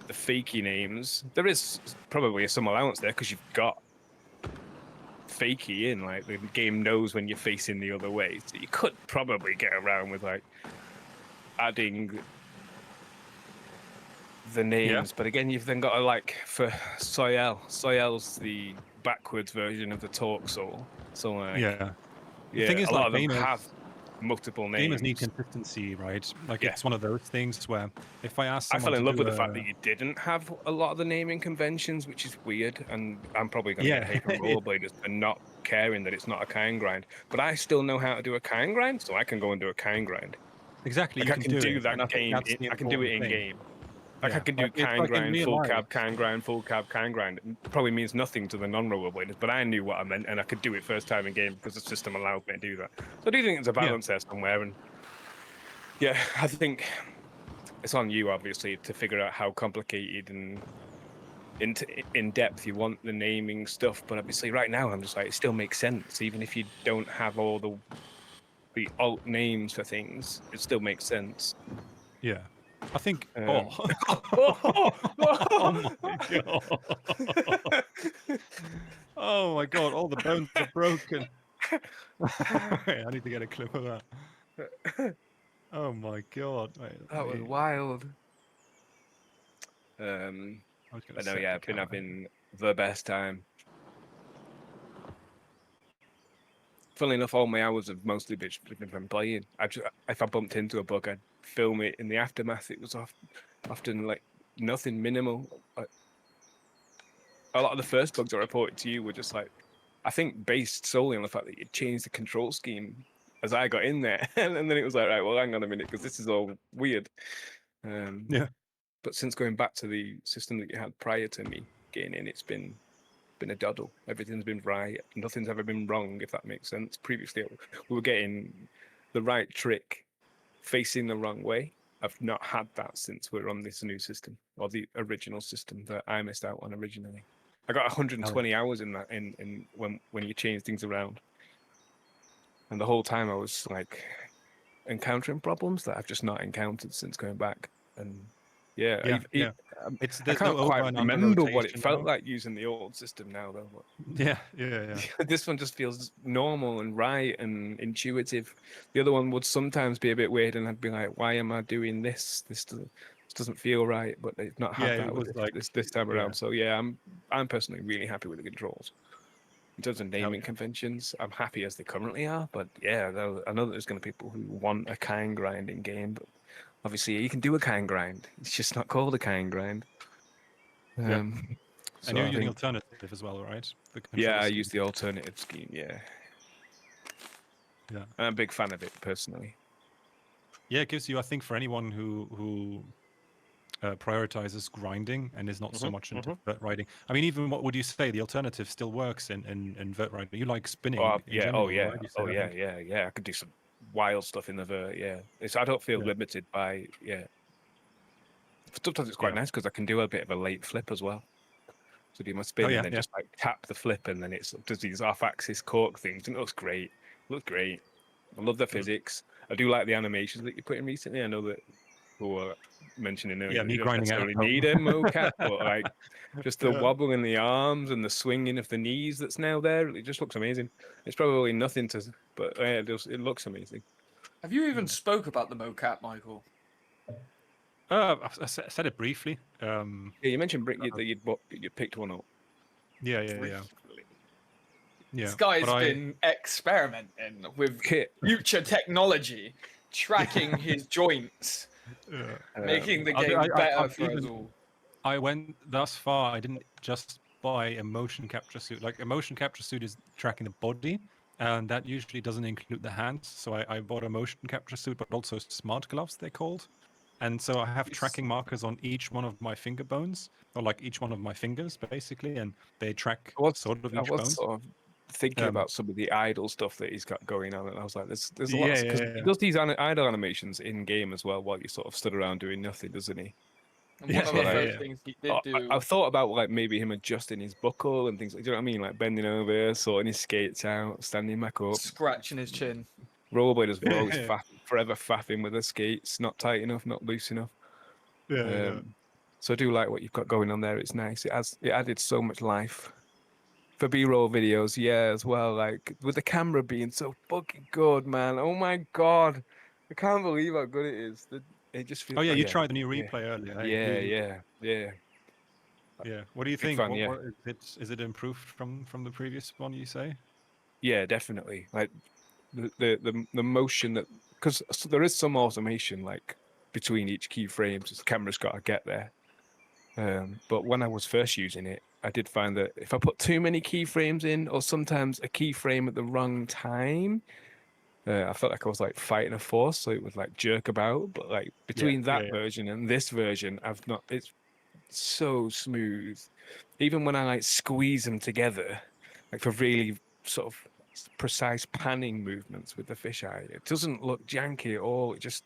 the fakey names, there is probably some allowance there because you've got fakey in, like the game knows when you're facing the other way. So you could probably get around with like adding the names. But again, you've then got to like for Soyel's the backwards version of the Torque Soul. So like Yeah. The yeah, thing is, a lot like, of them have multiple gamers names. need consistency, right? Like, Yeah. it's one of those things where if I ask I someone fell in to love do with the fact that you didn't have a lot of the naming conventions, which is weird. And I'm probably going to get hate from rollerbladers for not caring that it's not a kind grind. But I still know how to do a kind grind, so I can go and do a kind grind. Exactly, Like you I can can do do it, and I that think game. that's the I can do it important in thing. game. Like I Yeah, can do like, it's kind like in grind, real full life. cab, kind grind, full cab, kind grind. It probably means nothing to the non-rollerbladers, but I knew what I meant, and I could do it first time in game because the system allowed me to do that. So I do think there's a balance there somewhere, and yeah, I think it's on you obviously to figure out how complicated and in depth you want the naming stuff. But obviously, right now I'm just like it still makes sense, even if you don't have all the alt names for things, it still makes sense. Yeah. I think. Oh, Oh my god! Oh my god! All the bones are broken. Wait, I need to get a clip of that. Oh my god! Wait, that was wild. I was gonna But no, set yeah, the I've been camera. having the best time. Funnily enough, all my hours have mostly been from playing. If I bumped into a bug, I'd film it in the aftermath. It was often like nothing minimal. A lot of the first bugs I reported to you were just like, I think based solely on the fact that you changed the control scheme as I got in there, and then it was like, right, well, hang on a minute, because this is all weird. Yeah. But since going back to the system that you had prior to me getting in, it's been a doddle. Everything's been right. Nothing's ever been wrong, if that makes sense. Previously, we were getting the right trick facing the wrong way. I've not had that since we're on this new system, or the original system that I missed out on originally. I got 120 hours in that in when you change things around, and the whole time I was like encountering problems that I've just not encountered since going back. And Yeah, Yeah, yeah. I There's no can't over quite and under remember what it rotation felt now. like using the old system now, though. Yeah, yeah. This one just feels normal and right and intuitive. The other one would sometimes be a bit weird, and I'd be like, "Why am I doing this? This doesn't feel right." But they've not had Yeah, that it with was like this time yeah. around. So yeah, I'm personally really happy with the controls. In terms of Hell naming yeah. conventions, I'm happy as they currently are. But yeah, I know that there's going to be people who want a kind grinding game, but obviously you can do a kind grind. It's just not called a kind grind. Yeah. So And you're I using think alternative as well, right? The yeah, control I scheme. use the alternative scheme. Yeah, Yeah. I'm a big fan of it personally. Yeah, it gives you, I think, for anyone who prioritizes grinding and is not so much into vert riding. I mean, even what would you say? The alternative still works in vert riding. You like spinning in Yeah, general, right? You said, I think. yeah. I could do some wild stuff in the vert. Yeah, I don't feel Yeah. limited by Sometimes it's quite Yeah. nice because I can do a bit of a late flip as well. So do my spin Oh, yeah, and then yeah. just like tap the flip and then it does these off-axis cork things and it looks great. Looks great. I love the physics. I do like the animations that you put in recently. I know that people were mentioning Yeah, that me you don't grinding at necessarily home. need a mocap, but like just the Yeah. wobble in the arms and the swinging of the knees that's now there, it just looks amazing. It's probably nothing to, but it looks amazing. Have you even spoke about the mocap, Michael? I said it briefly. Yeah, you mentioned that you picked one up. Yeah. Briefly. Yeah. This guy's But been experimenting with Kit. future technology, tracking his joints, making the game better for us all. I went thus far. I didn't just buy a motion capture suit. Like a motion capture suit is tracking the body, and that usually doesn't include the hands. So I bought a motion capture suit, but also smart gloves, they're called. And so I have tracking markers on each one of my finger bones, or like each one of my fingers, basically, and they track sort of I each was bone. sort of thinking Um, about some of the idle stuff that he's got going on, and I was like, there's a lot yeah, because yeah, he does these idle animations in game as well, while you sort of stood around doing nothing, doesn't he? And one of the yeah, first yeah. things he did do. I've thought about like maybe him adjusting his buckle and things like, do you know what I mean? Like bending over, sorting his skates out, standing back up. Scratching his chin. Rollerblade as well. He's Yeah. forever faffing with the skates, not tight enough, not loose enough. Yeah. So I do like what you've got going on there. It's nice. It added so much life for B-roll videos. Yeah, as well. Like with the camera being so fucking good, man. Oh my god, I can't believe how good it is. It just feels. Oh yeah, you tried the new replay earlier. Hey? Yeah. Yeah. What do you Big think? fan, yeah. What is it improved from the previous one? You say? Yeah, definitely. Like the motion that because there is some automation like between each keyframe, so the camera's got to get there. But when I was first using it, I did find that if I put too many keyframes in, or sometimes a keyframe at the wrong time, I felt like I was like fighting a force, so it would like jerk about. But like between that yeah. version and this version, I've not. It's so smooth. Even when I like squeeze them together, like for really sort of precise panning movements with the fisheye, it doesn't look janky at all. It just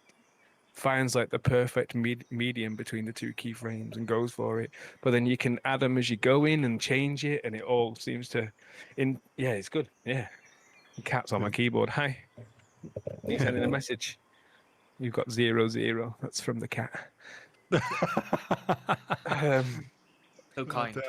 finds like the perfect medium between the two keyframes and goes for it. But then you can add them as you go in and change it, and it all seems to. Yeah, it's good. Yeah, the cat's on my keyboard. Hi, he's sending a message. You've got 0-0. That's from the cat. So kind.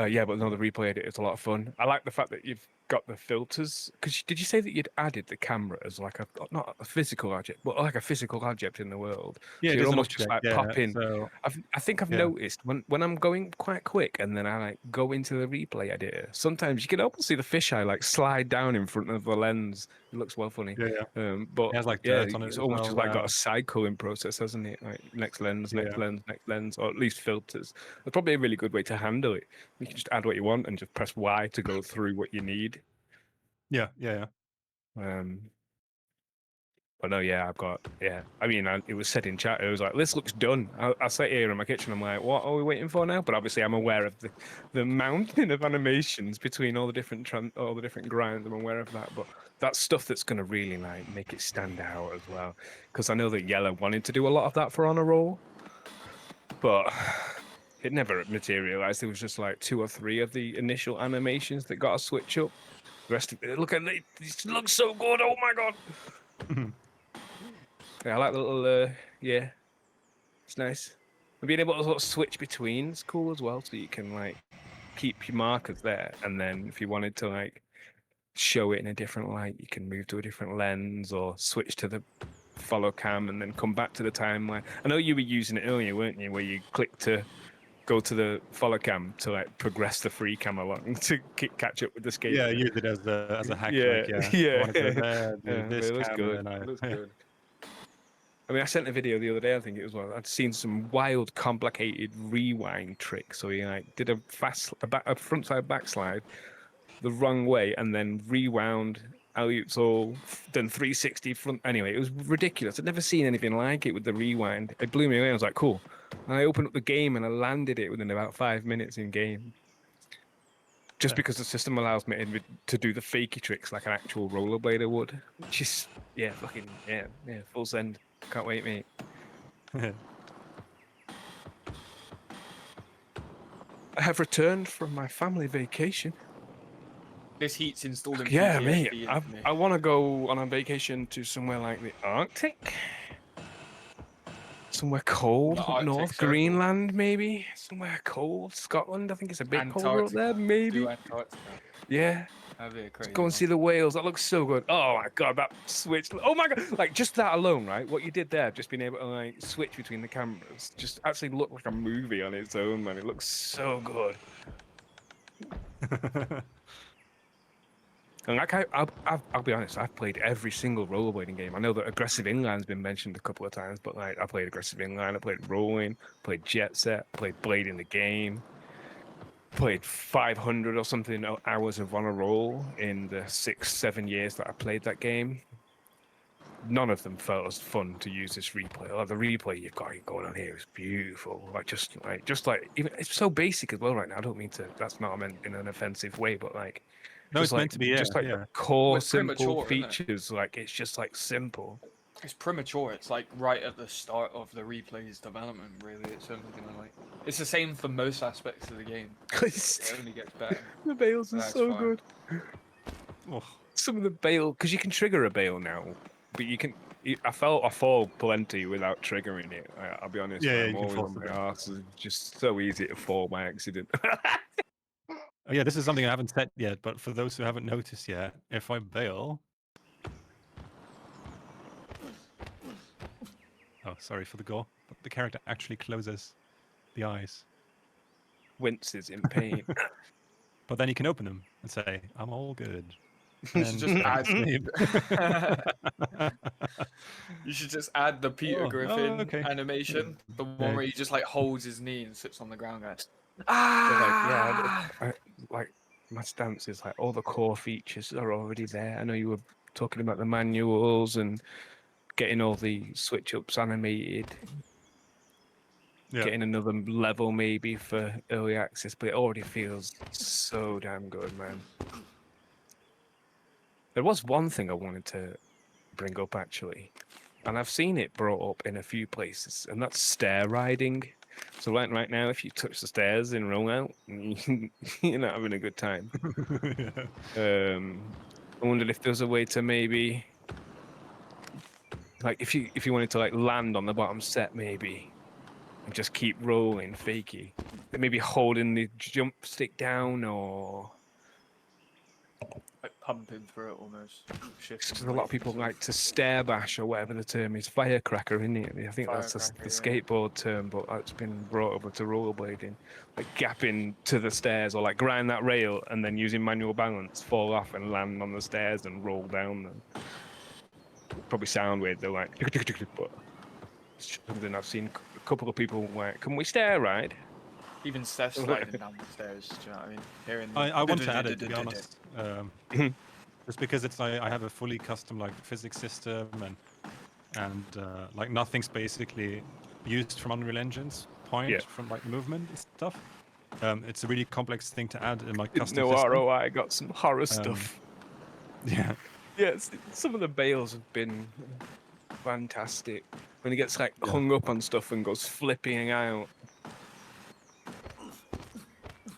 Yeah, but no, the replay edit is a lot of fun. I like the fact that you've got the filters. Because did you say that you'd added the camera as like not a physical object, but like a physical object in the world? Yeah, So it you're is an almost just object. like Yeah. pop in. So I think I've yeah. noticed when I'm going quite quick and then I like go into the replay editor, sometimes you can almost see the fisheye like slide down in front of the lens. It looks well funny. Yeah. But It has like yeah, dirt on it it's as almost well just like got now. a cycling process, hasn't it? Like next lens, next Yeah. lens, next lens, or at least filters. That's probably a really good way to handle it. You can just add what you want and just press Y to go through what you need. Yeah. But no, yeah, I mean, it was said in chat. It was like, "This looks done." I sat here in my kitchen. I'm like, "What are we waiting for now?" But obviously, I'm aware of the mountain of animations between all the different grinds. I'm aware of that. But that's stuff that's going to really like make it stand out as well. Because I know that Yellow wanted to do a lot of that for Honor Roll, but it never materialized. There was just like 2 or 3 of the initial animations that got a switch up. The rest of it, look at it. It looks so good. Oh my god. Yeah, I like the little, yeah, it's nice. And being able to sort of switch between is cool as well, so you can like keep your markers there, and then if you wanted to like show it in a different light, you can move to a different lens or switch to the follow cam and then come back to the timeline. I know you were using it earlier, weren't you, where you click to go to the follow cam to like progress the free cam along to catch up with the skate. Yeah, I use it as a hack. Yeah, Like, yeah, yeah. I want to go there, do Yeah, this it looks cam, good. and then It looks I. good. I mean, I sent a video the other day. I think it was well. I'd seen some wild, complicated rewind tricks. So he like did a frontside backslide the wrong way and then rewound alley-oops all, then 360 front. Anyway, it was ridiculous. I'd never seen anything like it with the rewind. It blew me away. I was like, cool. And I opened up the game and I landed it within about 5 minutes in game. Just because the system allows me to do the fakey tricks like an actual rollerblader would. Which is, yeah, fucking, yeah, full send. Can't wait, mate. I have returned from my family vacation. This heat's installing Yeah, PTSD mate. into me. I want to go on a vacation to somewhere like the Arctic. Somewhere cold, The up Arctic north, Circle. Greenland, maybe. Somewhere cold, Scotland. I think it's a bit colder up there, Antarctica. maybe. Do Antarctica. Yeah. That'd be a crazy. Go and one. see the whales. That looks so good. Oh my god, that switch. Oh my god, like just that alone, right? What you did there, just being able to like switch between the cameras, just actually looked like a movie on its own, man. It looks so good. And like I'll be honest, I've played every single rollerblading game. I know that aggressive inline's been mentioned a couple of times, but like I played aggressive inline, I played rolling, played jet set, played blade in the game, played 500 or something hours of on a roll in the 6-7 years that I played that game. None of them felt as fun to use this replay. Oh, the replay you've got going on here is beautiful. Just like even it's so basic as well right now. I don't mean to. That's not meant in an offensive way, but like. No, it's meant to be. Yeah, just like yeah. the core Well, it's simple premature, isn't it? features, like it's just like simple. It's premature. It's like right at the start of the replay's development. Really, it's only gonna like. It's the same for most aspects of the game. It only gets better. The bales are That's so fine. good. Oh, Some of the bale, because you can trigger a bale now, but you can. I fall plenty without triggering it. I'll be honest. Yeah, man, yeah, I'm you can always fall on to my them. arse. It's just so easy to fall by accident. Oh, yeah, this is something I haven't said yet, but for those who haven't noticed yet, if I bail. Oh, sorry for the gore, but the character actually closes the eyes. Winces in pain. But then you can open them and say, I'm all good. You should just add. Save. You should just add the Peter Oh, Griffin okay. animation, the one Yeah. where he just like holds his knee and sits on the ground, guys. So, like, yeah, like my stance is like all the core features are already there. I know you were talking about the manuals and getting all the switch ups animated, Yeah. getting another level maybe for early access, but it already feels so damn good, man. There was one thing I wanted to bring up actually, and I've seen it brought up in a few places, and that's stair riding. So right now, if you touch the stairs in Rollout, you're not having a good time. Yeah. I wondered if there's a way to maybe, like, if you wanted to like land on the bottom set maybe, and just keep rolling, fakey, maybe holding the jump stick down or. Like pumping through it almost. Shifting Because a lot of people like to stair bash or whatever the term is, firecracker, isn't it? I think that's the Firecracker, yeah. skateboard term, but it's been brought over to rollerblading. Like gapping to the stairs or like grind that rail and then using manual balance, fall off and land on the stairs and roll down them. Probably sound weird, they're like, but it's something I've seen a couple of people like, can we stair ride? Even Seth sliding down the stairs. Do you know what I mean? Hearing the I want to add it, to be honest. Just because it's like I have a fully custom like physics system and like nothing's basically used from Unreal Engine's point from like movement and stuff. It's a really complex thing to add in my custom No system. ROI, got some horror stuff. Yeah. Yes, some of the bales have been fantastic. When he gets like Yeah. hung up on stuff and goes flipping out.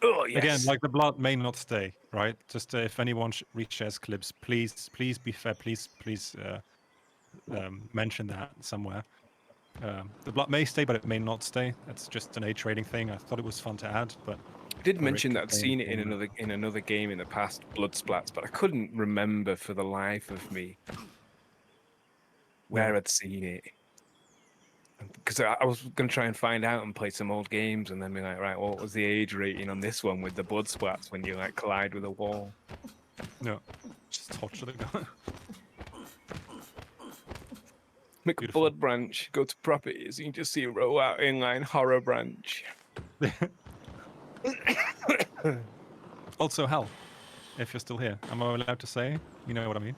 Oh yes. Again, like the blood may not stay, right? Just if anyone reshares clips, please be fair. Please mention that somewhere. The blood may stay, but it may not stay. That's just an age rating thing. I thought it was fun to add, but I did mention Eric that I'd seen it came, in another game in the past, Blood Splats, but I couldn't remember for the life of me where Yeah. I'd seen it. Because I was going to try and find out and play some old games and then be like, right, what was the age rating on this one with the blood splats when you like collide with a wall? No, just torture the guy. Make a Beautiful. blood branch, go to properties, and you just see a Rollout Inline horror branch. Also, Hal, if you're still here, am I allowed to say? You know what I mean?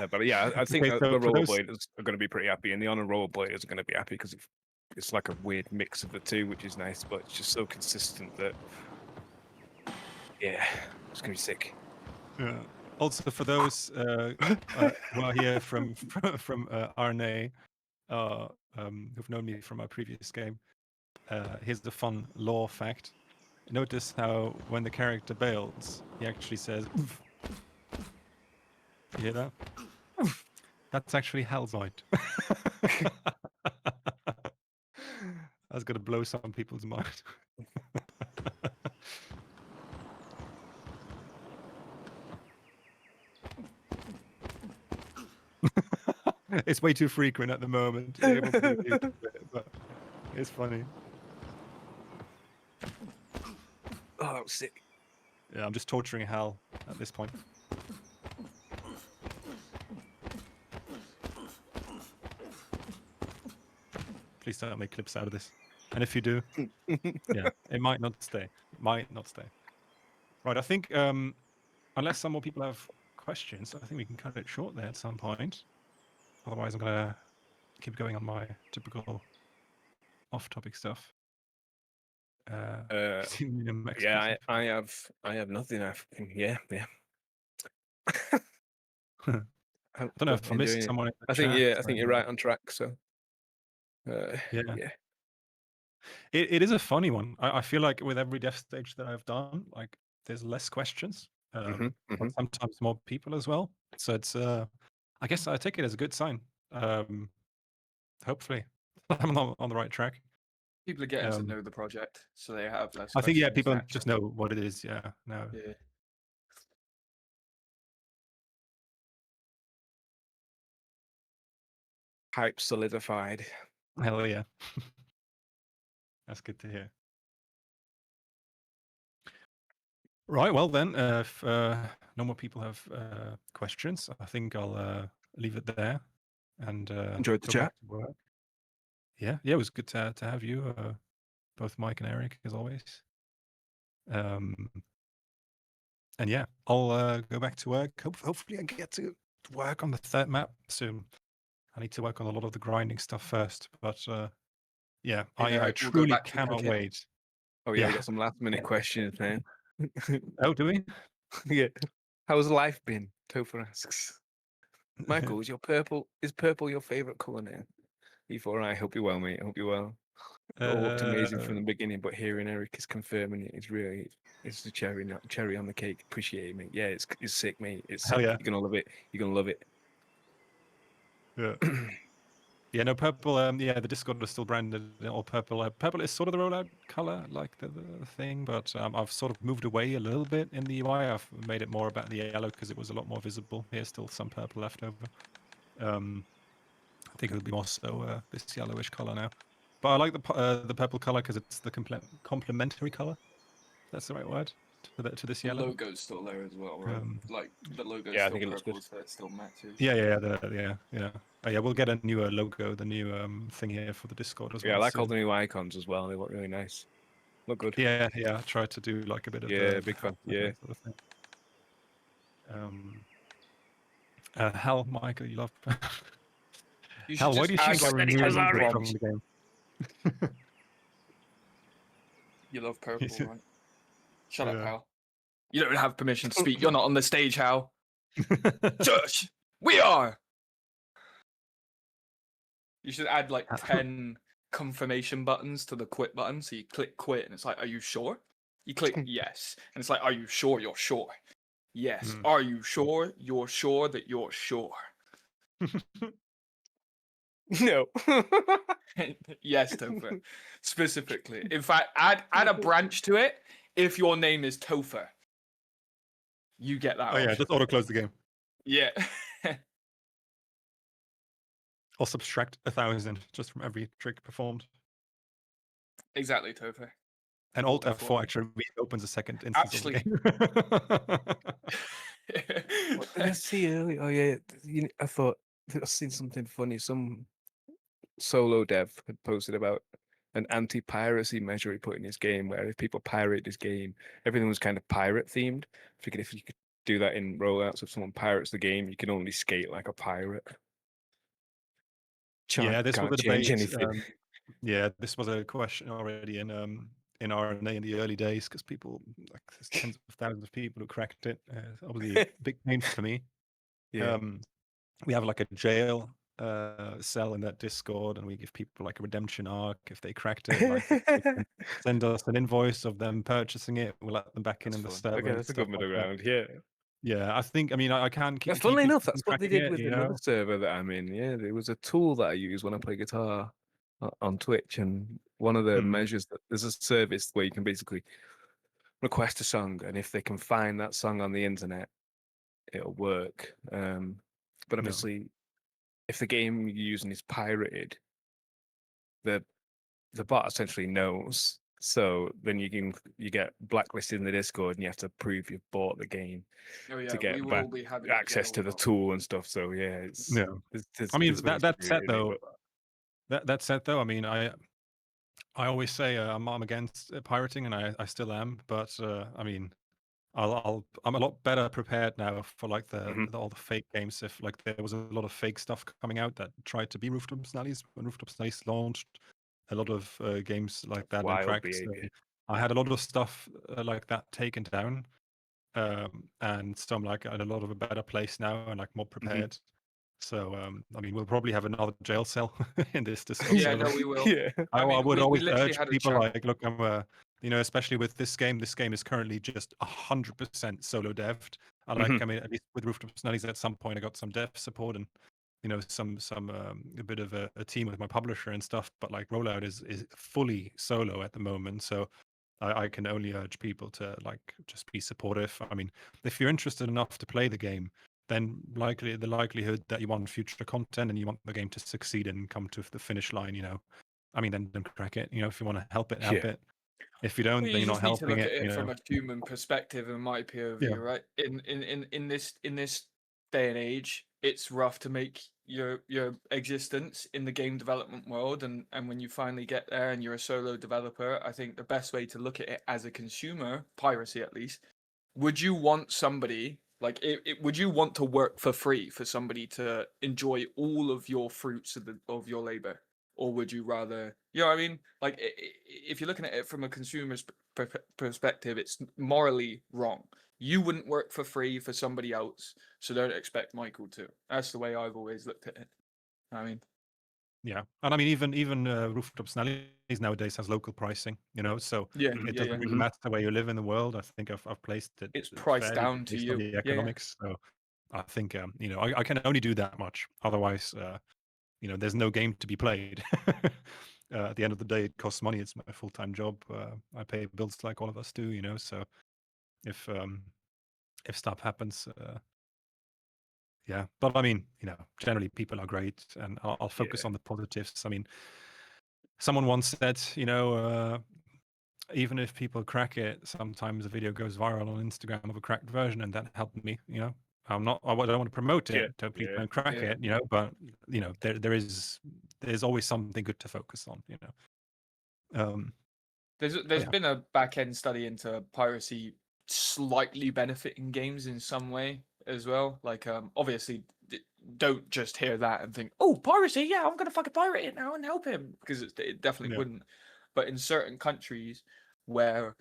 But yeah, I think Okay, that so the for those- rollerbladers are going to be pretty happy, and the Honor rollerbladers are going to be happy because it's like a weird mix of the two, which is nice, but it's just so consistent that, yeah, it's going to be sick. Yeah. Also, for those who are here from RNA, who've known me from my previous game, here's the fun lore fact. Notice how when the character bails, he actually says, "Oof." You hear that? Oof. That's actually Halzoid. That's going to blow some people's mind. It's way too frequent at the moment to be able to do it, but it's funny. Oh, that was sick. Yeah, I'm just torturing Hal at this point. Please don't make clips out of this. And if you do, yeah, it might not stay. Might not stay. Right, I think unless some more people have questions, I think we can cut it short there at some point. Otherwise, I'm gonna keep going on my typical off-topic stuff. Yeah, I have nothing. Yeah. I don't know if I missed someone in the chat. I think you're right on track. So, yeah. It is a funny one. I feel like with every dev stage that I've done, like there's less questions, and sometimes more people as well. So it's I guess I take it as a good sign. Hopefully, I'm on the right track. People are getting to know the project, so they have less. I think people naturally. just know what it is. Yeah, no. Yeah. Hype solidified. Hell yeah. That's good to hear. Right, well then, if no more people have questions, I think I'll leave it there and Enjoyed the go chat. back to work. Yeah, it was good to have you, both Mike and Eric, as always. And yeah, I'll go back to work. Hopefully I get to work on the third map soon. I need to work on a lot of the grinding stuff first, but yeah, I truly cannot wait. Oh yeah, we got some last minute questions, man. Oh, do we? Yeah. How's life been? Topher asks. Michael, is purple your favorite color now? E4, I hope you're well, mate. I hope you're well. It all looked amazing from the beginning, but hearing Eric is confirming it is really it's the cherry on the cake. Appreciate it, mate. Yeah, it's sick, mate. It's sick. Hell yeah. You're gonna love it. You're gonna love it. Yeah. Yeah, no, purple. Yeah, the Discord is still branded all purple. Purple is sort of the rollout color, like the thing, but I've sort of moved away a little bit in the UI. I've made it more about the yellow because it was a lot more visible. Here's still some purple left over. I think it'll be more so this yellowish color now. But I like the purple color because it's the complementary color. That's the right word to this yellow. The logo's still there as well, right? Like the logo's yeah, still I think it purple, looks so it still matches. Yeah. Oh, yeah, we'll get a new logo, the new thing here for the Discord as well. Yeah, I like all the new icons as well. They look really nice. Look good. Yeah. I tried to do like a bit of the big fan. sort of thing. Hal, Michael, you love. Hal, why do you think I removed you from the game? You love purple, right? Shut up, Hal. You don't have permission to speak. You're not on the stage, Hal. Shush! We are! You should add like 10 confirmation buttons to the quit button. So you click quit and it's like, are you sure? You click yes, and it's like, are you sure you're sure? Yes. Mm. Are you sure you're sure that you're sure? No. Yes, Topher. Specifically. In fact, add a branch to it if your name is Topher. You get that Oh yeah, option. just auto close the game. Yeah. Or subtract 1,000 just from every trick performed. Exactly, Topher. And Alt What F4 actually reopens a second instance Actually, of the game. What did I see earlier? Oh yeah, I thought I seen something funny. Some solo dev had posted about an anti-piracy measure he put in his game, where if people pirate his game, everything was kind of pirate themed. Figured if you could do that in rollouts, if someone pirates the game, you can only skate like a pirate. Yeah, this was Can't a change debate. anything. Yeah, this was a question already in RNA in the early days because people, like, there's tens of thousands of people who cracked it. It's obviously a big pain for me. Yeah. We have like a jail cell in that Discord, and we give people like a redemption arc if they cracked it. Like they can send us an invoice of them purchasing it. We'll let them back in That's the fun. server Okay, and that's a stuff good middle like that. ground. Yeah. Yeah, I think. I mean, I can't keep Funnily people enough, from that's what they cracking did it, with you another know? server that I'm in. Yeah, there was a tool that I use when I play guitar on Twitch, and one of the Mm, measures that there's a service where you can basically request a song, and if they can find that song on the internet, it'll work. But no. obviously, if the game you're using is pirated, the bot essentially knows. So then you get blacklisted in the Discord, and you have to prove you've bought the game oh yeah, to we get back will be having access jail to the talk. tool and stuff. So yeah, it's No. there's I mean, ways to that do said it, though, but that said though, I mean, I always say I'm against pirating, and I still am. But I mean, I'm a lot better prepared now for like Mhm. all the fake games. If like there was a lot of fake stuff coming out that tried to be Rooftop Snallies when Rooftop Snallies launched, a lot of games like that and Wild cracked. So behavior. I had a lot of stuff like that taken down, and so I'm like in a lot of a better place now and like more prepared. So I mean, we'll probably have another jail cell in this Discord Yeah, server. no, we will. Yeah. I I mean, would we always literally urge had a people chat. like, look, you know, especially with this game is currently just 100% solo devved. I like, Mhm. I mean, at least with Rooftop Snellies, at some point I got some dev support and, you know, some a bit of a team with my publisher and stuff. But like Rollout is fully solo at the moment, so I can only urge people to like just be supportive. I mean, if you're interested enough to play the game, then the likelihood that you want future content and you want the game to succeed and come to the finish line, you know, I mean, then crack it. You know, if you want to help it, help Yeah. it. If you don't, Well, then you you're not just need to helping look it. at You it from know, a human perspective, in my yeah, POV, right? In this day and age, it's rough to make your existence in the game development world, and when you finally get there and you're a solo developer, I think the best way to look at it as a consumer, piracy at least, would you want somebody like would you want to work for free for somebody to enjoy all of your fruits of your labor, or would you rather, you know what I mean, like if you're looking at it from a consumer's perspective, it's morally wrong. You wouldn't work for free for somebody else, so don't expect Michael to. That's the way I've always looked at it. I mean, yeah. And I mean, even Rooftop Snellies nowadays has local pricing. You know, so yeah, Mhm. it yeah, doesn't yeah. really Mhm. matter where you live in the world. I think I've placed it It's priced fairly down to based on you. the Yeah, yeah. economics. So I think you know, I can only do that much. Otherwise, you know, there's no game to be played. At the end of the day, it costs money. It's my full-time job. I pay bills like all of us do, you know. So if stuff happens, yeah. But I mean, you know, generally people are great, and I'll focus Yeah. on the positives. I mean, someone once said, you know, even if people crack it, sometimes a video goes viral on Instagram of a cracked version, and that helped me. You know, I don't want to promote Yeah. it. So please Yeah. don't crack Yeah. it. You know, but you know, there's always something good to focus on. You know, There's yeah, been a back end study into piracy slightly benefiting games in some way as well. Like obviously don't just hear that and think, "Oh, piracy, yeah, I'm going to fucking pirate it now and help him," because it definitely yeah, wouldn't. But in certain countries where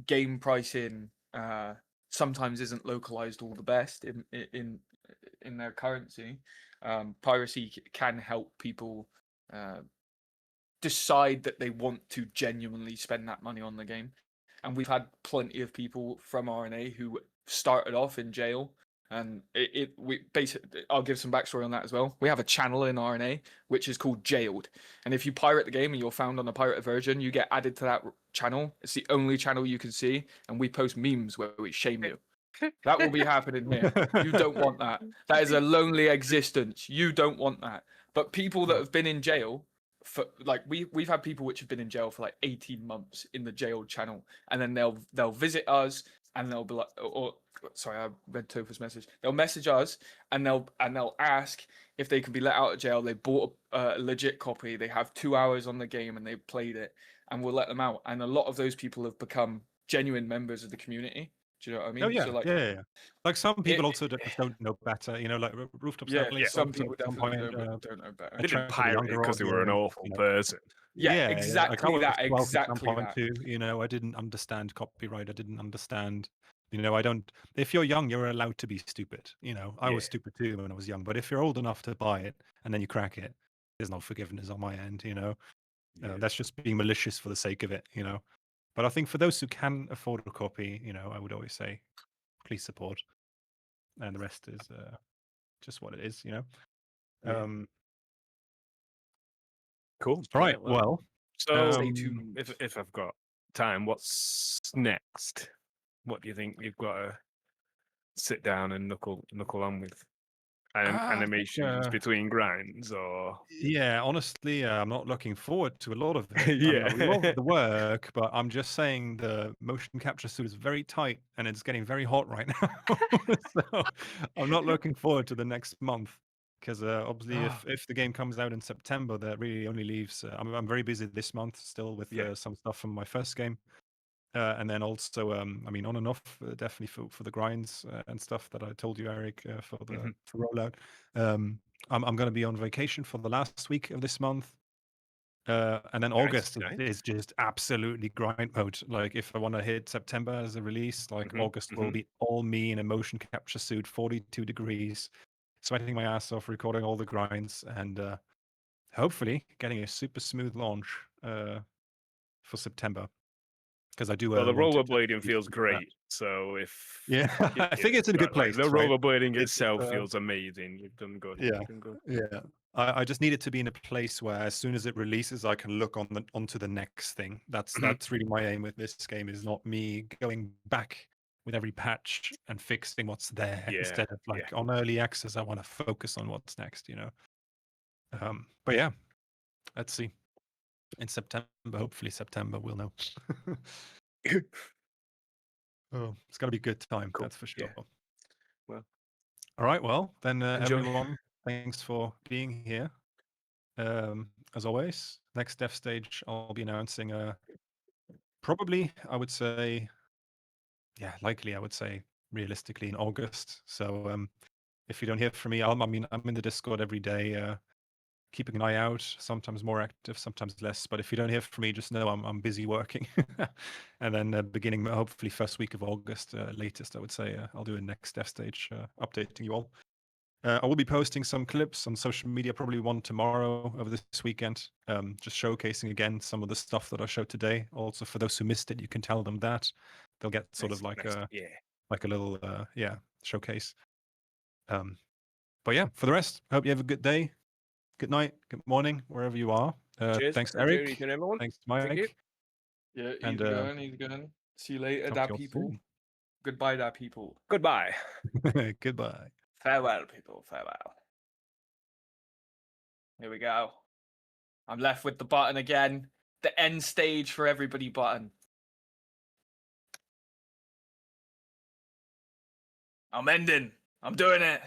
game pricing sometimes isn't localized all the best in their currency, piracy can help people uh, decide that they want to genuinely spend that money on the game. and we've had plenty of people from RNA who started off in jail. And we basically, I'll give some backstory on that as well. We have a channel in RNA which is called Jailed, and if you pirate the game and you're found on a pirated version, you get added to that channel. It's the only channel you can see, and we post memes where we shame you. That will be happening here. You don't want that. That is a lonely existence. You don't want that. But people that have been in jail for like we've had people which have been in jail for like 18 months in the jail channel, and then they'll visit us and they'll be like, or sorry, I read Topher's message. They'll message us and they'll ask if they can be let out of jail. They bought a legit copy. They have 2 hours on the game and they played it, and we'll let them out. And a lot of those people have become genuine members of the community. Do you know what I mean? Oh yeah, So like, yeah. Like some people it, also don't know better. Like Rooftop yeah, Sampling some also people at some definitely point don't know better. They didn't attracted a pirate it younger because they were an audience. awful person. Yeah, Like I exactly was that. 12 at some Exactly point that. too. I didn't understand copyright. I didn't understand. I don't. If you're young, you're allowed to be stupid. I was Yeah. stupid too when I was young. But if you're old enough to buy it and then you crack it, there's no forgiveness on my end. That's just being malicious for the sake of it. But I think for those who can afford a copy, I would always say, please support, and the rest is just what it is. Yeah. All Cool. right. Yeah, Well, so Stay tuned. if I've got time, what's next? What do you think you've got to sit down and knuckle on with? I think, Animations between grinds, or yeah, honestly, I'm not looking forward to a lot of it. I mean, I yeah, love the work, but I'm just saying the motion capture suit is very tight and it's getting very hot right now. So I'm not looking forward to the next month because obviously, if the game comes out in September, that really only leaves. I'm very busy this month still with Yeah. some stuff from my first game. And then also, I mean, on and off, definitely for the grinds and stuff that I told you, Eric, for rollout. I'm going to be on vacation for the last week of this month, and then August nice. is just absolutely grind mode. Like if I want to hit September as a release, like August will be all me in a motion capture suit, 42 degrees, sweating my ass off, recording all the grinds, and hopefully getting a super smooth launch for September. Because I do. Well, the want to rollerblading feels great. So if I think it's in a good place. the right? rollerblading It's, itself feels amazing. You've done good. Yeah, You've done good. yeah. I just need it to be in a place where as soon as it releases, I can look onto the next thing. That's really my aim with this game. Is not me going back with every patch and fixing what's there. Instead of on early access, I want to focus on what's next. But yeah, let's see. In September, hopefully September, we'll know. Oh, it's gonna be a good time. Cool. That's for sure. Yeah. Well, all right. Well, then, enjoy. everyone, thanks for being here. As always, next dev stage, I'll be announcing. Probably, I would say, likely, I would say, realistically in August. So, if you don't hear from me, I'm in the Discord every day, keeping an eye out. Sometimes more active, sometimes less. But if you don't hear from me, just know I'm busy working. And then beginning, hopefully, first week of August, latest, I would say, I'll do a next dev stage, updating you all. I will be posting some clips on social media, probably one tomorrow over this weekend, just showcasing again some of the stuff that I showed today. Also, for those who missed it, you can tell them that they'll get sort of like a little showcase. But yeah, for the rest, I hope you have a good day, good night, good morning, wherever you are. Cheers. Thanks, Enjoy Eric. eating, everyone. Thanks, Thank you. Mike. Yeah, And, he's going. See you later, talk da to you all people. soon. Goodbye, da people. Goodbye. Goodbye. Farewell, people. Farewell. Here we go. I'm left with the button again. The end stage for everybody button. I'm ending. I'm doing it.